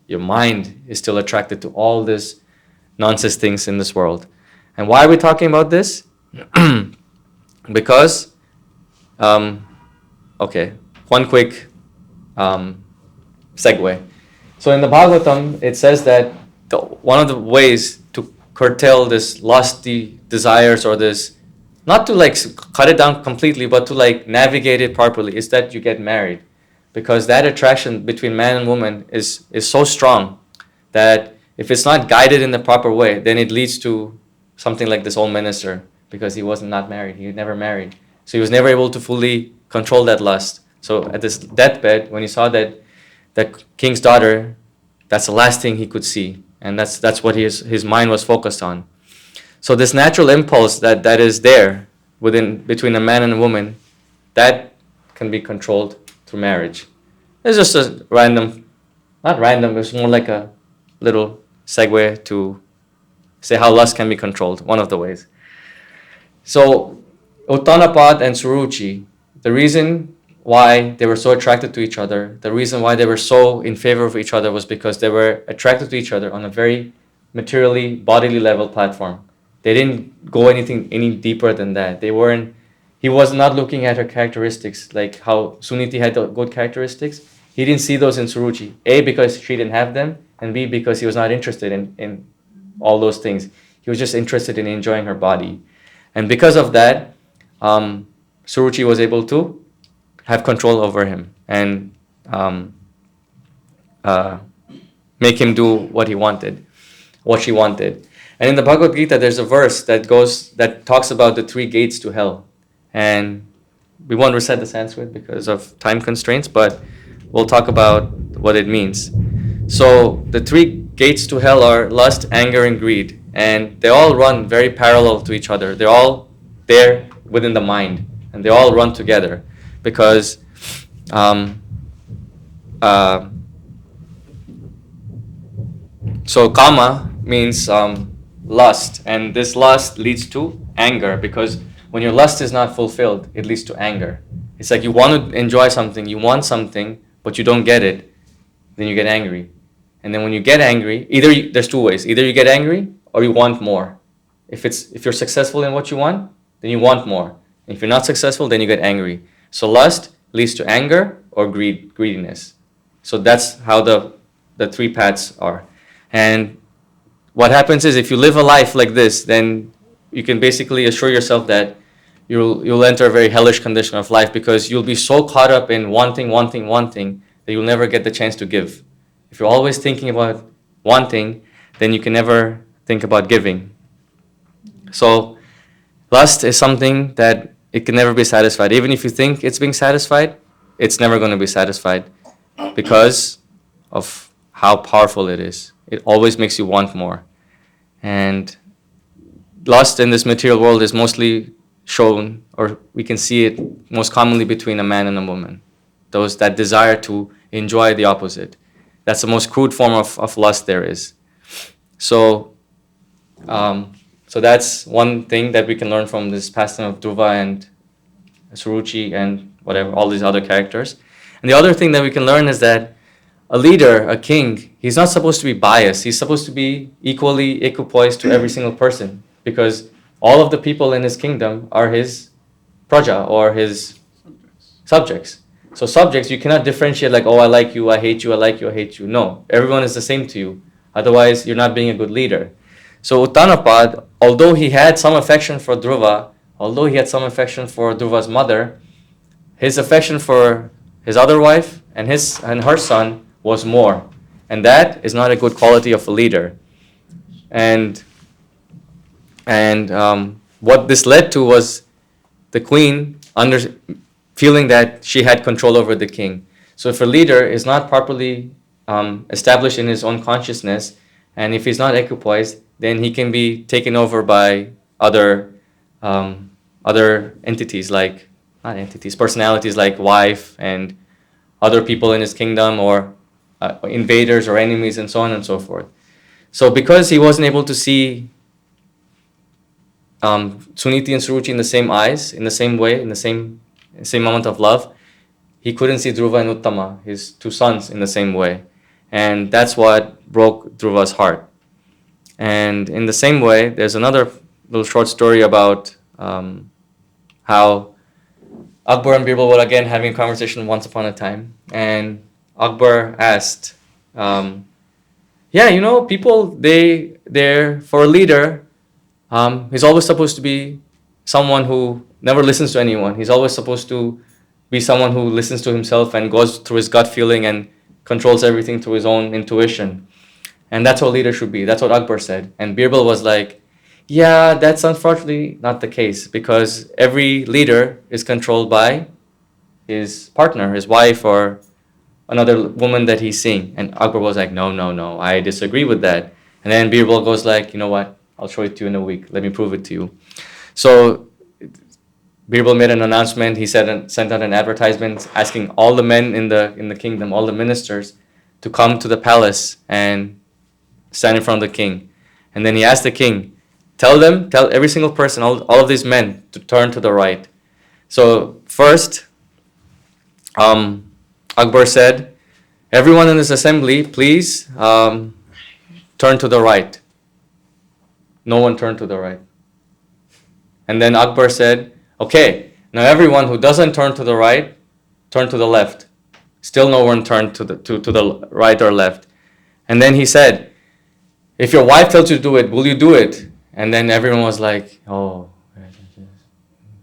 your mind is still attracted to all this nonsense things in this world. And why are we talking about this? Because, okay, one quick segue. So in the Bhagavatam, it says that one of the ways to curtail this lusty desires or this, not to like cut it down completely, but to like navigate it properly, is that you get married. Because that attraction between man and woman is so strong that if it's not guided in the proper way, then it leads to something like this old minister because he wasn't not married. He had never married. So he was never able to fully control that lust. So at this deathbed, when he saw that king's daughter, that's the last thing he could see. And that's what his mind was focused on. So this natural impulse that is there between a man and a woman, that can be controlled through marriage. It's just a not random, it's more like a little segue to say how lust can be controlled, one of the ways. So Uttanapad and Suruchi, the reason why they were so attracted to each other, the reason why they were so in favor of each other was because they were attracted to each other on a very materially, bodily level platform. They didn't go any deeper than that. He was not looking at her characteristics, like how Suniti had the good characteristics. He didn't see those in Suruchi. A, because she didn't have them, and B, because he was not interested in all those things. He was just interested in enjoying her body. And because of that, Suruchi was able to have control over him and make him do what she wanted. And in the Bhagavad Gita, there's a verse that talks about the 3 gates to hell. And we won't recite the Sanskrit because of time constraints, but we'll talk about what it means. So the 3 gates to hell are lust, anger, and greed. And they all run very parallel to each other. They're all there within the mind. And they all run together. Because so kama means lust. And this lust leads to anger. Because when your lust is not fulfilled, it leads to anger. It's like you want to enjoy something, you want something, but you don't get it, then you get angry. And then when you get angry, there's 2 ways. Either you get angry or you want more. If you're successful in what you want, then you want more. If you're not successful, then you get angry. So lust leads to anger or greediness. So that's how the 3 paths are. And what happens is if you live a life like this, then you can basically assure yourself that you'll enter a very hellish condition of life, because you'll be so caught up in wanting that you'll never get the chance to give. If you're always thinking about wanting, then you can never think about giving. So lust is something that it can never be satisfied. Even if you think it's being satisfied, it's never going to be satisfied because of how powerful it is. It always makes you want more. And lust in this material world is mostly shown, or we can see it most commonly between a man and a woman. That desire to enjoy the opposite. That's the most crude form of lust there is. So that's one thing that we can learn from this pastime of Dhruva and Suruchi and all these other characters. And the other thing that we can learn is that a leader, a king, he's not supposed to be biased. He's supposed to be equally equipoised to every single person, because all of the people in his kingdom are his praja, or his subjects. So subjects, you cannot differentiate like, oh, I like you, I hate you, I like you, I hate you. No, everyone is the same to you. Otherwise, you're not being a good leader. So Uttanapad, although he had some affection for Dhruva, although he had some affection for Dhruva's mother, his affection for his other wife and her son was more. And that is not a good quality of a leader. And what this led to was the queen feeling that she had control over the king. So if a leader is not properly established in his own consciousness, and if he's not equipoised, then he can be taken over by other entities, personalities like wife and other people in his kingdom, or invaders or enemies, and so on and so forth. So because he wasn't able to see Suniti and Suruchi in the same eyes, in the same way, in the same moment of love, he couldn't see Dhruva and Uttama, his 2 sons, in the same way. And that's what broke Dhruva's heart. And in the same way, there's another little short story about how Akbar and Birbal were again having a conversation once upon a time. And Akbar asked, people, they're for a leader, he's always supposed to be someone who never listens to anyone. He's always supposed to be someone who listens to himself and goes through his gut feeling and controls everything through his own intuition. And that's what a leader should be. That's what Akbar said. And Birbal was like, Yeah, that's unfortunately not the case because every leader is controlled by his partner, his wife, or another woman that he's seeing. And Akbar was like, no, no, no, I disagree with that. And then Birbal goes like, you know what? I'll show it to you in a week. Let me prove it to you. So Birbal made an announcement. He sent out an advertisement asking all the men in the kingdom, all the ministers, to come to the palace and stand in front of the king. And then he asked the king, tell every single person, all of these men, to turn to the right. So first, Akbar said, everyone in this assembly, please turn to the right. No one turned to the right. And then Akbar said, okay, now everyone who doesn't turn to the right, turn to the left. Still no one turned to the right or left. And then he said, if your wife tells you to do it, will you do it? And then everyone was like, oh.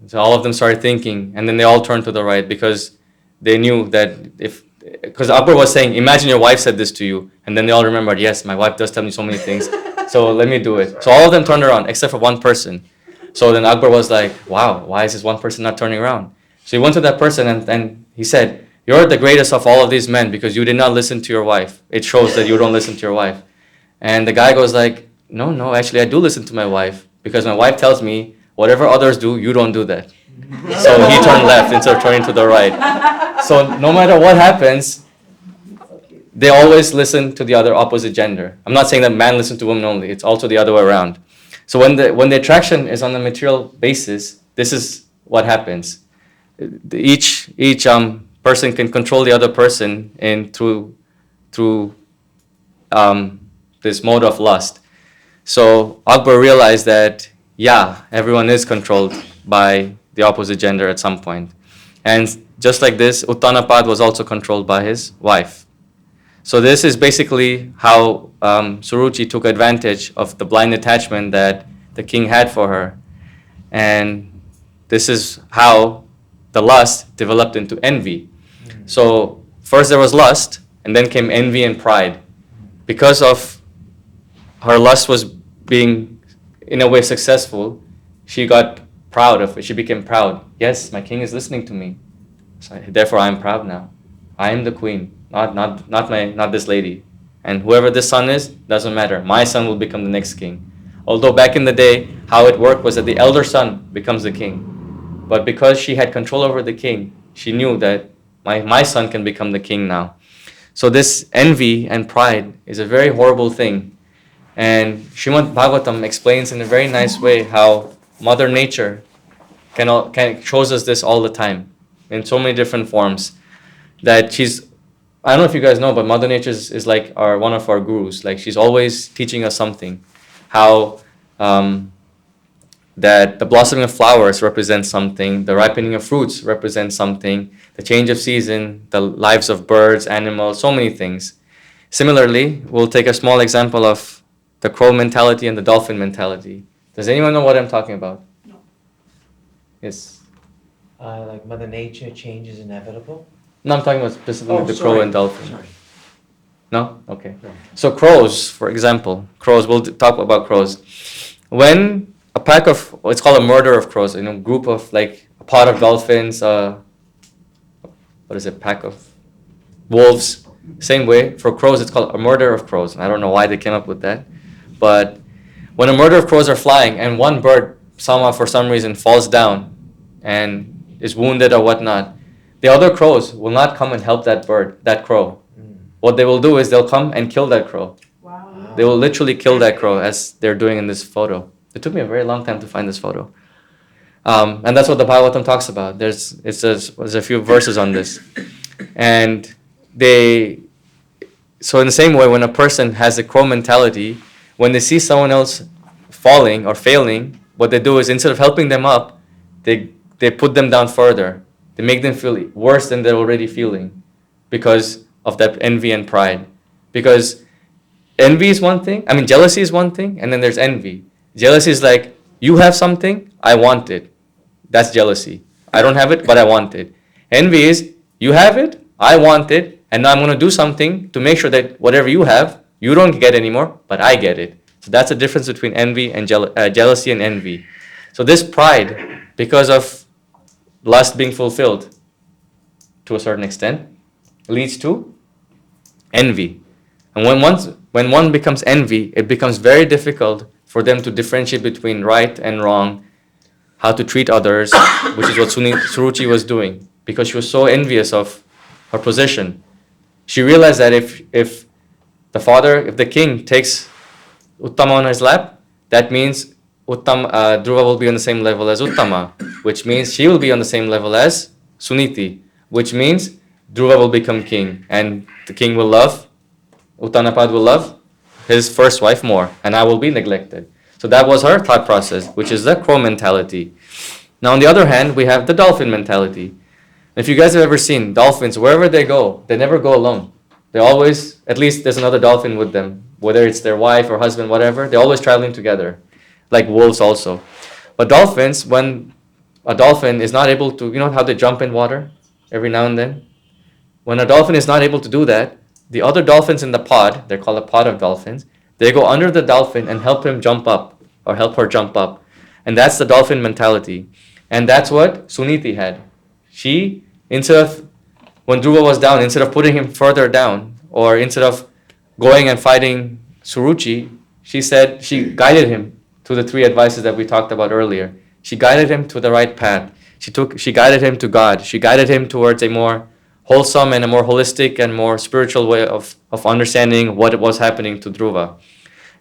So all of them started thinking, and then they all turned to the right because they knew that because Akbar was saying, imagine your wife said this to you, and then they all remembered, yes, my wife does tell me so many things, so let me do it. So all of them turned around except for one person. So then Akbar was like, wow, why is this one person not turning around? So he went to that person and he said, you're the greatest of all of these men because you did not listen to your wife. It shows that you don't listen to your wife. And the guy goes like, no, actually I do listen to my wife because my wife tells me whatever others do, you don't do that. So he turned left instead of turning to the right. So no matter what happens, they always listen to the other opposite gender. I'm not saying that man listens to women only. It's also the other way around. So when the attraction is on the material basis, this is what happens. Each person can control the other person through this mode of lust. So Akbar realized that, yeah, everyone is controlled by the opposite gender at some point. And just like this, Uttanapad was also controlled by his wife. So this is basically how Suruchi took advantage of the blind attachment that the king had for her. And this is how the lust developed into envy. So first there was lust, and then came envy and pride. Because of her lust was being, in a way, successful, she got proud of it. She became proud. Yes, my king is listening to me. So therefore I am proud now. I am the queen, not this lady. And whoever this son is, doesn't matter. My son will become the next king. Although back in the day, how it worked was that the elder son becomes the king. But because she had control over the king, she knew that my son can become the king now. So this envy and pride is a very horrible thing. And Srimad Bhagavatam explains in a very nice way how Mother Nature shows us this all the time in so many different forms. That I don't know if you guys know, but Mother Nature is like one of our gurus. Like she's always teaching us something. How that the blossoming of flowers represents something, the ripening of fruits represents something, the change of season, the lives of birds, animals, so many things. Similarly, we'll take a small example of the crow mentality and the dolphin mentality. Does anyone know what I'm talking about? No. Yes. Like Mother Nature, change is inevitable. No, I'm talking about specifically the crow and dolphin. Sorry. No? Okay. So crows, for example, we'll talk about crows. When a pack of, it's called a murder of crows, group of like a pod of dolphins, pack of wolves, same way, for crows it's called a murder of crows. I don't know why they came up with that. But when a murder of crows are flying and one bird somehow for some reason falls down and is wounded or whatnot, the other crows will not come and help that crow. What they will do is they'll come and kill that crow. Wow. They will literally kill that crow as they're doing in this photo. It took me a very long time to find this photo. And that's what the Bhagavatam talks about. There's a few verses on this. And so in the same way, when a person has a crow mentality, when they see someone else falling or failing, what they do is instead of helping them up, they put them down further. They make them feel worse than they're already feeling because of that envy and pride. Because envy is one thing, jealousy is one thing, and then there's envy. Jealousy is like, you have something, I want it. That's jealousy. I don't have it, but I want it. Envy is, you have it, I want it, and now I'm going to do something to make sure that whatever you have, you don't get anymore, but I get it. So that's the difference between envy and jealousy and envy. So this pride, because of lust being fulfilled to a certain extent, leads to envy. And when one becomes envy, it becomes very difficult for them to differentiate between right and wrong, how to treat others, which is what Suruchi was doing, because she was so envious of her position. She realized that if the king takes Uttama on his lap, that means Dhruva will be on the same level as Uttama, which means she will be on the same level as Suniti, which means Dhruva will become king, and the king will love, Uttanapad will love his first wife more, and I will be neglected. So that was her thought process, which is the crow mentality. Now, on the other hand, we have the dolphin mentality. If you guys have ever seen dolphins, wherever they go, they never go alone. They always, at least there's another dolphin with them, whether it's their wife or husband, whatever, they're always traveling together, like wolves also. But dolphins, when a dolphin is not able to, you know how they jump in water every now and then? When a dolphin is not able to do that, the other dolphins in the pod, they're called a pod of dolphins, they go under the dolphin and help him jump up or help her jump up. And that's the dolphin mentality. And that's what Suniti had. She, when Dhruva was down, instead of putting him further down or instead of going and fighting Suruchi, she guided him to the three advices that we talked about earlier. She guided him to the right path. She guided him to God. She guided him towards a more wholesome and a more holistic and more spiritual way of understanding what was happening to Dhruva.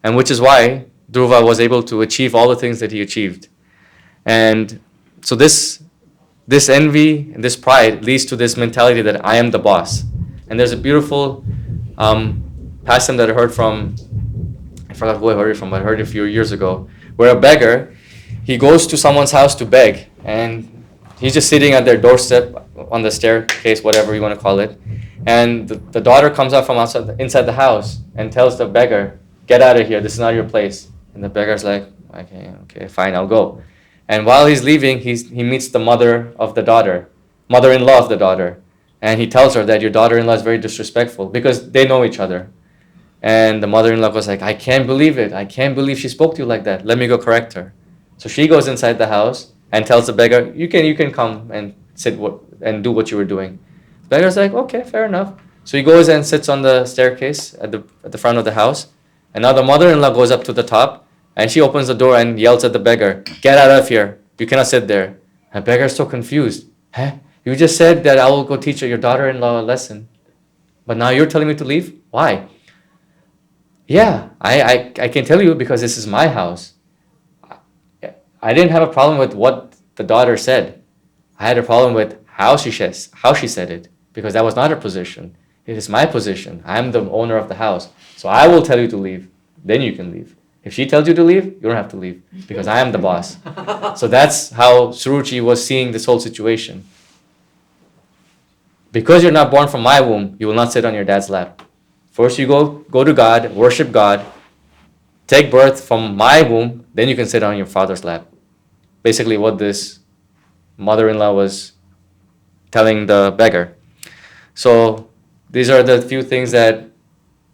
And which is why Dhruva was able to achieve all the things that he achieved. And so this envy and this pride leads to this mentality that I am the boss. And there's a beautiful pastime that I heard from, I forgot who I heard it from, but I heard it a few years ago, where a beggar, he goes to someone's house to beg, and he's just sitting at their doorstep on the staircase, whatever you want to call it. And the daughter comes out from inside the house and tells the beggar, get out of here, this is not your place. And the beggar's like, okay, fine, I'll go. And while he's leaving, he meets the mother-in-law of the daughter. And he tells her that your daughter-in-law is very disrespectful because they know each other. And the mother-in-law was like, I can't believe it. I can't believe she spoke to you like that. Let me go correct her. So she goes inside the house and tells the beggar, you can come and sit and do what you were doing. The beggar's like, okay, fair enough. So he goes and sits on the staircase at the front of the house. And now the mother-in-law goes up to the top and she opens the door and yells at the beggar, get out of here. You cannot sit there. And the beggar's so confused. You just said that I will go teach your daughter-in-law a lesson. But now you're telling me to leave? Why? Yeah, I can tell you because this is my house. I didn't have a problem with what the daughter said. I had a problem with how she said it, because that was not her position. It is my position. I'm the owner of the house. So I will tell you to leave. Then you can leave. If she tells you to leave, you don't have to leave because I am the boss. So that's how Suruchi was seeing this whole situation. Because you're not born from my womb, you will not sit on your dad's lap. First you go to God, worship God, take birth from my womb, then you can sit on your father's lap. Basically what this mother-in-law was telling the beggar. So these are the few things that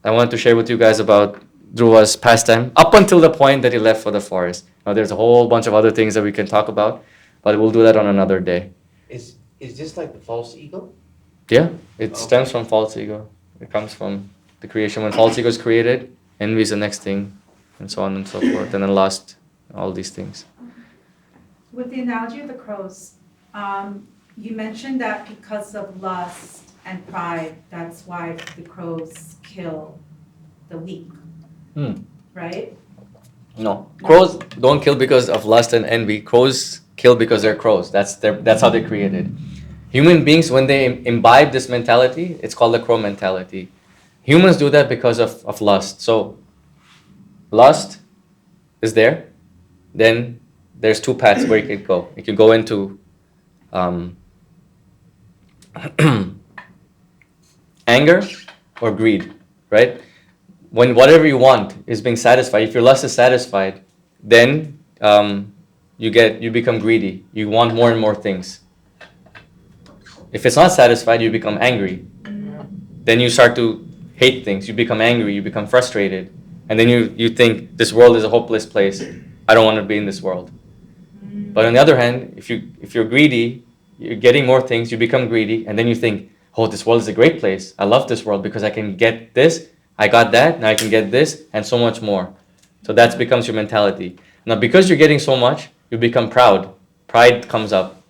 I wanted to share with you guys about Dhruva's pastime, up until the point that he left for the forest. Now there's a whole bunch of other things that we can talk about, but we'll do that on another day. Is this like the false ego? Yeah, it stems from false ego. It comes from the creation. When false ego is created, envy is the next thing, and so on and so forth, and then lust, all these things. With the analogy of the crows, you mentioned that because of lust and pride, that's why the crows kill the weak, right? No, crows don't kill because of lust and envy. Crows kill because they're crows. That's how they're created. Human beings, when they imbibe this mentality, it's called the crow mentality. Humans do that because of lust. So lust is there. Then there's two paths where you can go. You can go into anger or greed, right? When whatever you want is being satisfied, if your lust is satisfied, then you become greedy. You want more and more things. If it's not satisfied, you become angry. Then you start to hate things. You become angry. You become frustrated. And then you think this world is a hopeless place. I don't want to be in this world. But on the other hand, if you're greedy, you're getting more things, you become greedy, and then you think, oh, this world is a great place. I love this world because I can get this, I got that, now I can get this, and so much more. So that becomes your mentality. Now, because you're getting so much, you become proud. Pride comes up.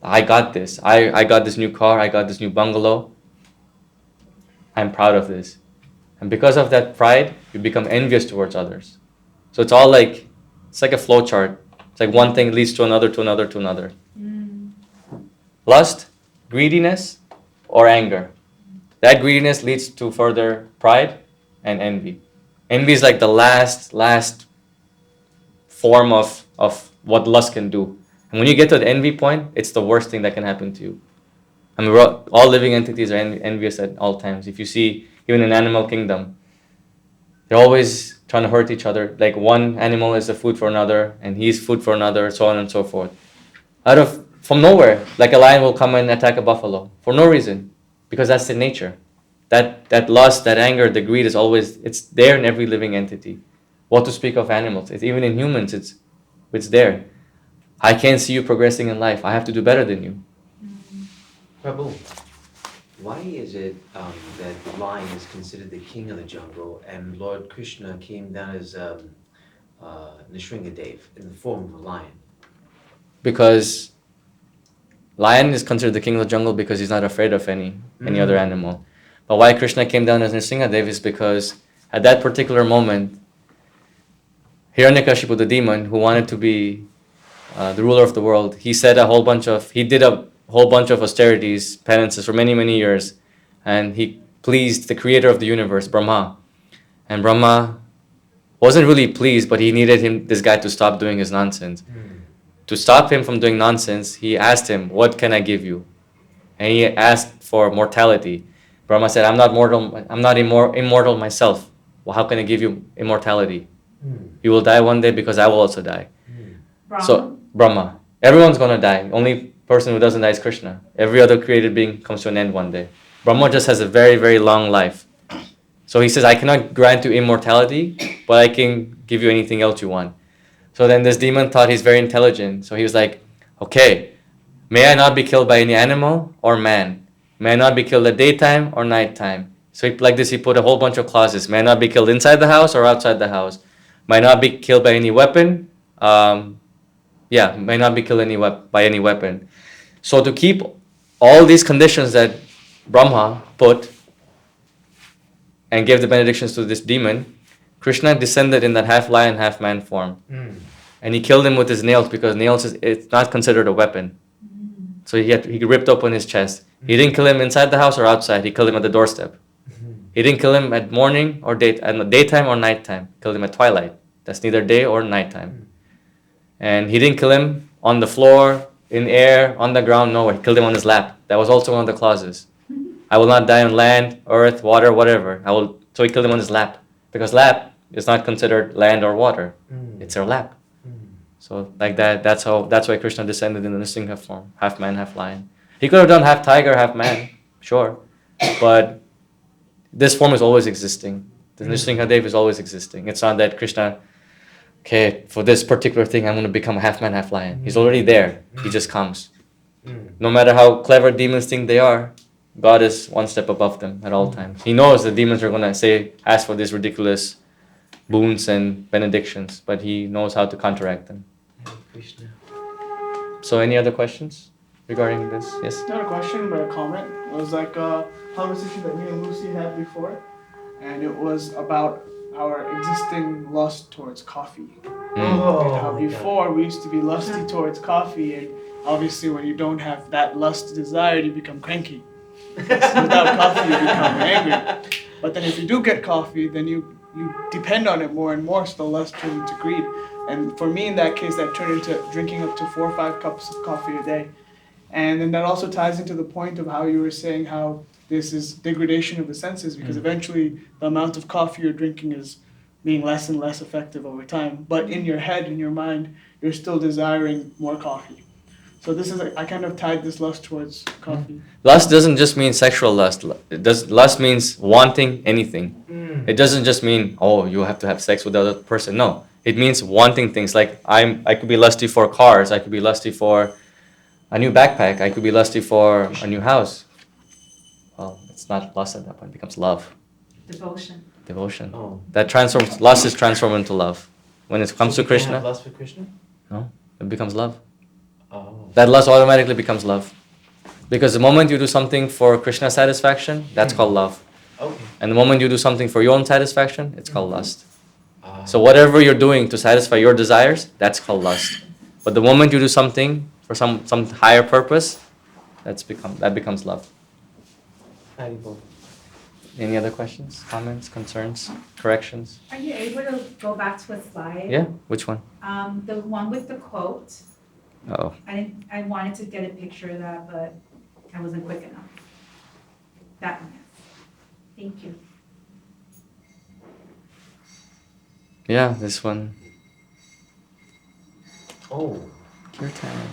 I got this. I got this new car. I got this new bungalow. I'm proud of this. And because of that pride, you become envious towards others. So it's all like, it's like a flow chart. It's like one thing leads to another, to another, to another. Lust, greediness, or anger. That greediness leads to further pride and envy. Envy is like the last form of what lust can do. And when you get to the envy point, it's the worst thing that can happen to you. I mean, all living entities are envious at all times. If you see, even in animal kingdom, they're always trying to hurt each other. Like one animal is a food for another, and he's food for another, so on and so forth. From nowhere, like a lion will come and attack a buffalo for no reason, because that's the nature. That lust, that anger, the greed it's there in every living entity. What to speak of animals? It's even in humans. It's there. I can't see you progressing in life. I have to do better than you. Prabhu, why is it that the lion is considered the king of the jungle and Lord Krishna came down as Nrsimhadev in the form of a lion? Because lion is considered the king of the jungle because he's not afraid of any other animal. But why Krishna came down as Nrsimhadev is because at that particular moment, Hiranyakashipu, the demon, who wanted to be the ruler of the world, he did a whole bunch of austerities, penances for many, many years, and he pleased the creator of the universe, Brahma. And Brahma wasn't really pleased, but he needed this guy to stop doing his nonsense. To stop him from doing nonsense, he asked him, what can I give you? And he asked for mortality. Brahma said, I'm not immortal myself. Well, how can I give you immortality? You will die one day because I will also die. So, Brahma. Everyone's going to die. Only person who doesn't die is Krishna. Every other created being comes to an end one day. Brahma just has a very, very long life. So he says, I cannot grant you immortality, but I can give you anything else you want. So then this demon thought he's very intelligent. So he was like, okay, may I not be killed by any animal or man? May I not be killed at daytime or nighttime? So like this, he put a whole bunch of clauses. May I not be killed inside the house or outside the house? May I not be killed by any weapon? May not be killed by any weapon. So to keep all these conditions that Brahma put and gave the benedictions to this demon, Krishna descended in that half lion, half man form. And he killed him with his nails because it's not considered a weapon. So he ripped open his chest. He didn't kill him inside the house or outside. He killed him at the doorstep. He didn't kill him at morning or daytime or nighttime. Killed him at twilight. That's neither day or nighttime. And he didn't kill him on the floor, in air, on the ground, nowhere. He killed him on his lap. That was also one of the clauses. I will not die on land, earth, water, whatever. So he killed him on his lap. Because lap is not considered land or water. It's their lap. So like that's why Krishna descended in the Nrsimha form. Half man, half lion. He could have done half tiger, half man. Sure. But this form is always existing. The Nrsimhadev is always existing. It's not that Krishna, okay, for this particular thing, I'm going to become a half man, half lion. He's already there. He just comes. No matter how clever demons think they are, God is one step above them at all times. He knows the demons are going to ask for these ridiculous boons and benedictions, but he knows how to counteract them. So any other questions regarding this? Yes? Not a question, but a comment. It was like a conversation that me and Lucy had before, and it was about our existing lust towards coffee. And how before we used to be lusty towards coffee, and obviously when you don't have that lust desire, you become cranky. Without coffee, you become angry. But then if you do get coffee, then you depend on it more and more, so the lust turns into greed. And for me, in that case, that turned into drinking up to 4 or 5 cups of coffee a day. And then that also ties into the point of how you were saying how this is degradation of the senses, because eventually the amount of coffee you're drinking is being less and less effective over time. But in your head, in your mind, you're still desiring more coffee. So this is I kind of tied this lust towards coffee. Lust doesn't just mean sexual lust. Lust means wanting anything. It doesn't just mean, oh, you have to have sex with the other person. No, it means wanting things. Like I could be lusty for cars. I could be lusty for a new backpack. I could be lusty for a new house. Well, it's not lust at that point. It becomes love. Devotion. Devotion. Oh. That transforms. Lust is transformed into love. When it comes So to we can't have Krishna, lust for Krishna? no, it becomes love. Oh. That lust automatically becomes love. Because the moment you do something for Krishna's satisfaction, that's called love. Okay. And the moment you do something for your own satisfaction, it's called lust. Ah. So whatever you're doing to satisfy your desires, that's called lust. But the moment you do something for some higher purpose, that becomes love. Haribol. Any other questions, comments, concerns, corrections? Are you able to go back to a slide? Yeah, which one? The one with the quote. Oh, I wanted to get a picture of that, but I wasn't quick enough. That one, yes. Thank you. yeah, this one. Oh. Your time.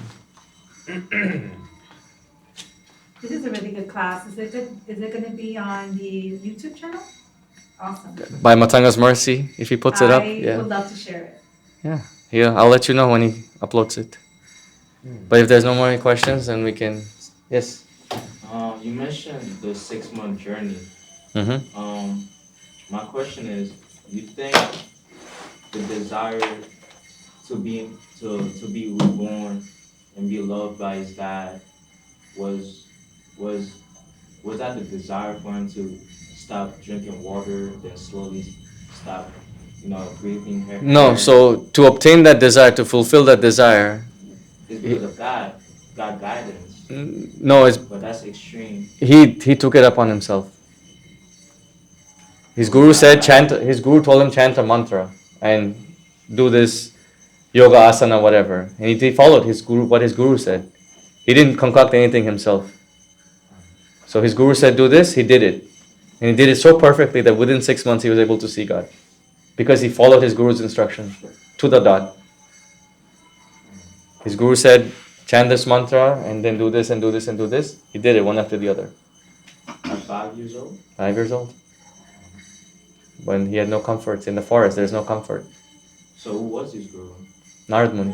This is a really good class. Is it gonna be on the YouTube channel? Awesome. By Matanga's Mercy, if he puts it up, I yeah. would love to share it. Yeah, I'll let you know when he uploads it. But if there's no more questions, then we can. Yes. You mentioned the 6-month journey. Mm-hmm. My question is, you think the desire to be reborn and be loved by his dad was that the desire for him to stop drinking water, then slowly stop, breathing hair? No, so to obtain that desire, to fulfill that desire, It's because of God guidance. no, But that's extreme. he took it upon himself. His guru told him chant a mantra and do this yoga asana whatever, and he followed what his guru said. He didn't concoct anything himself. So his guru said do this, he did it, and he did it so perfectly that within 6 months he was able to see God, because he followed his guru's instruction to the dot. His guru said chant this mantra and then do this and do this and do this. He did it one after the other. At 5 years old? 5 years old. When he had no comforts in the forest, there's no comfort. So who was his guru? Narad Muni.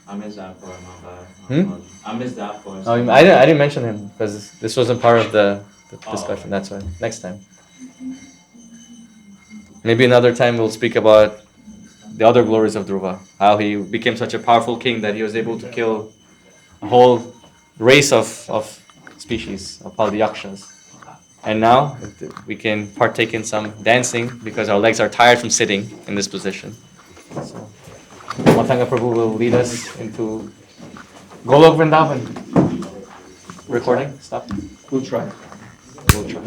I missed that part, my bad. I missed that part. Oh, I didn't mention him because this wasn't part of the discussion. That's why. Next time. Maybe another time we'll speak about the other glories of Dhruva. How he became such a powerful king that he was able to kill a whole race of species, called the Yakshas. And now we can partake in some dancing because our legs are tired from sitting in this position. So, Matanga Prabhu will lead us into Golok Vrindavan. Recording? Stop. We'll try. We'll try.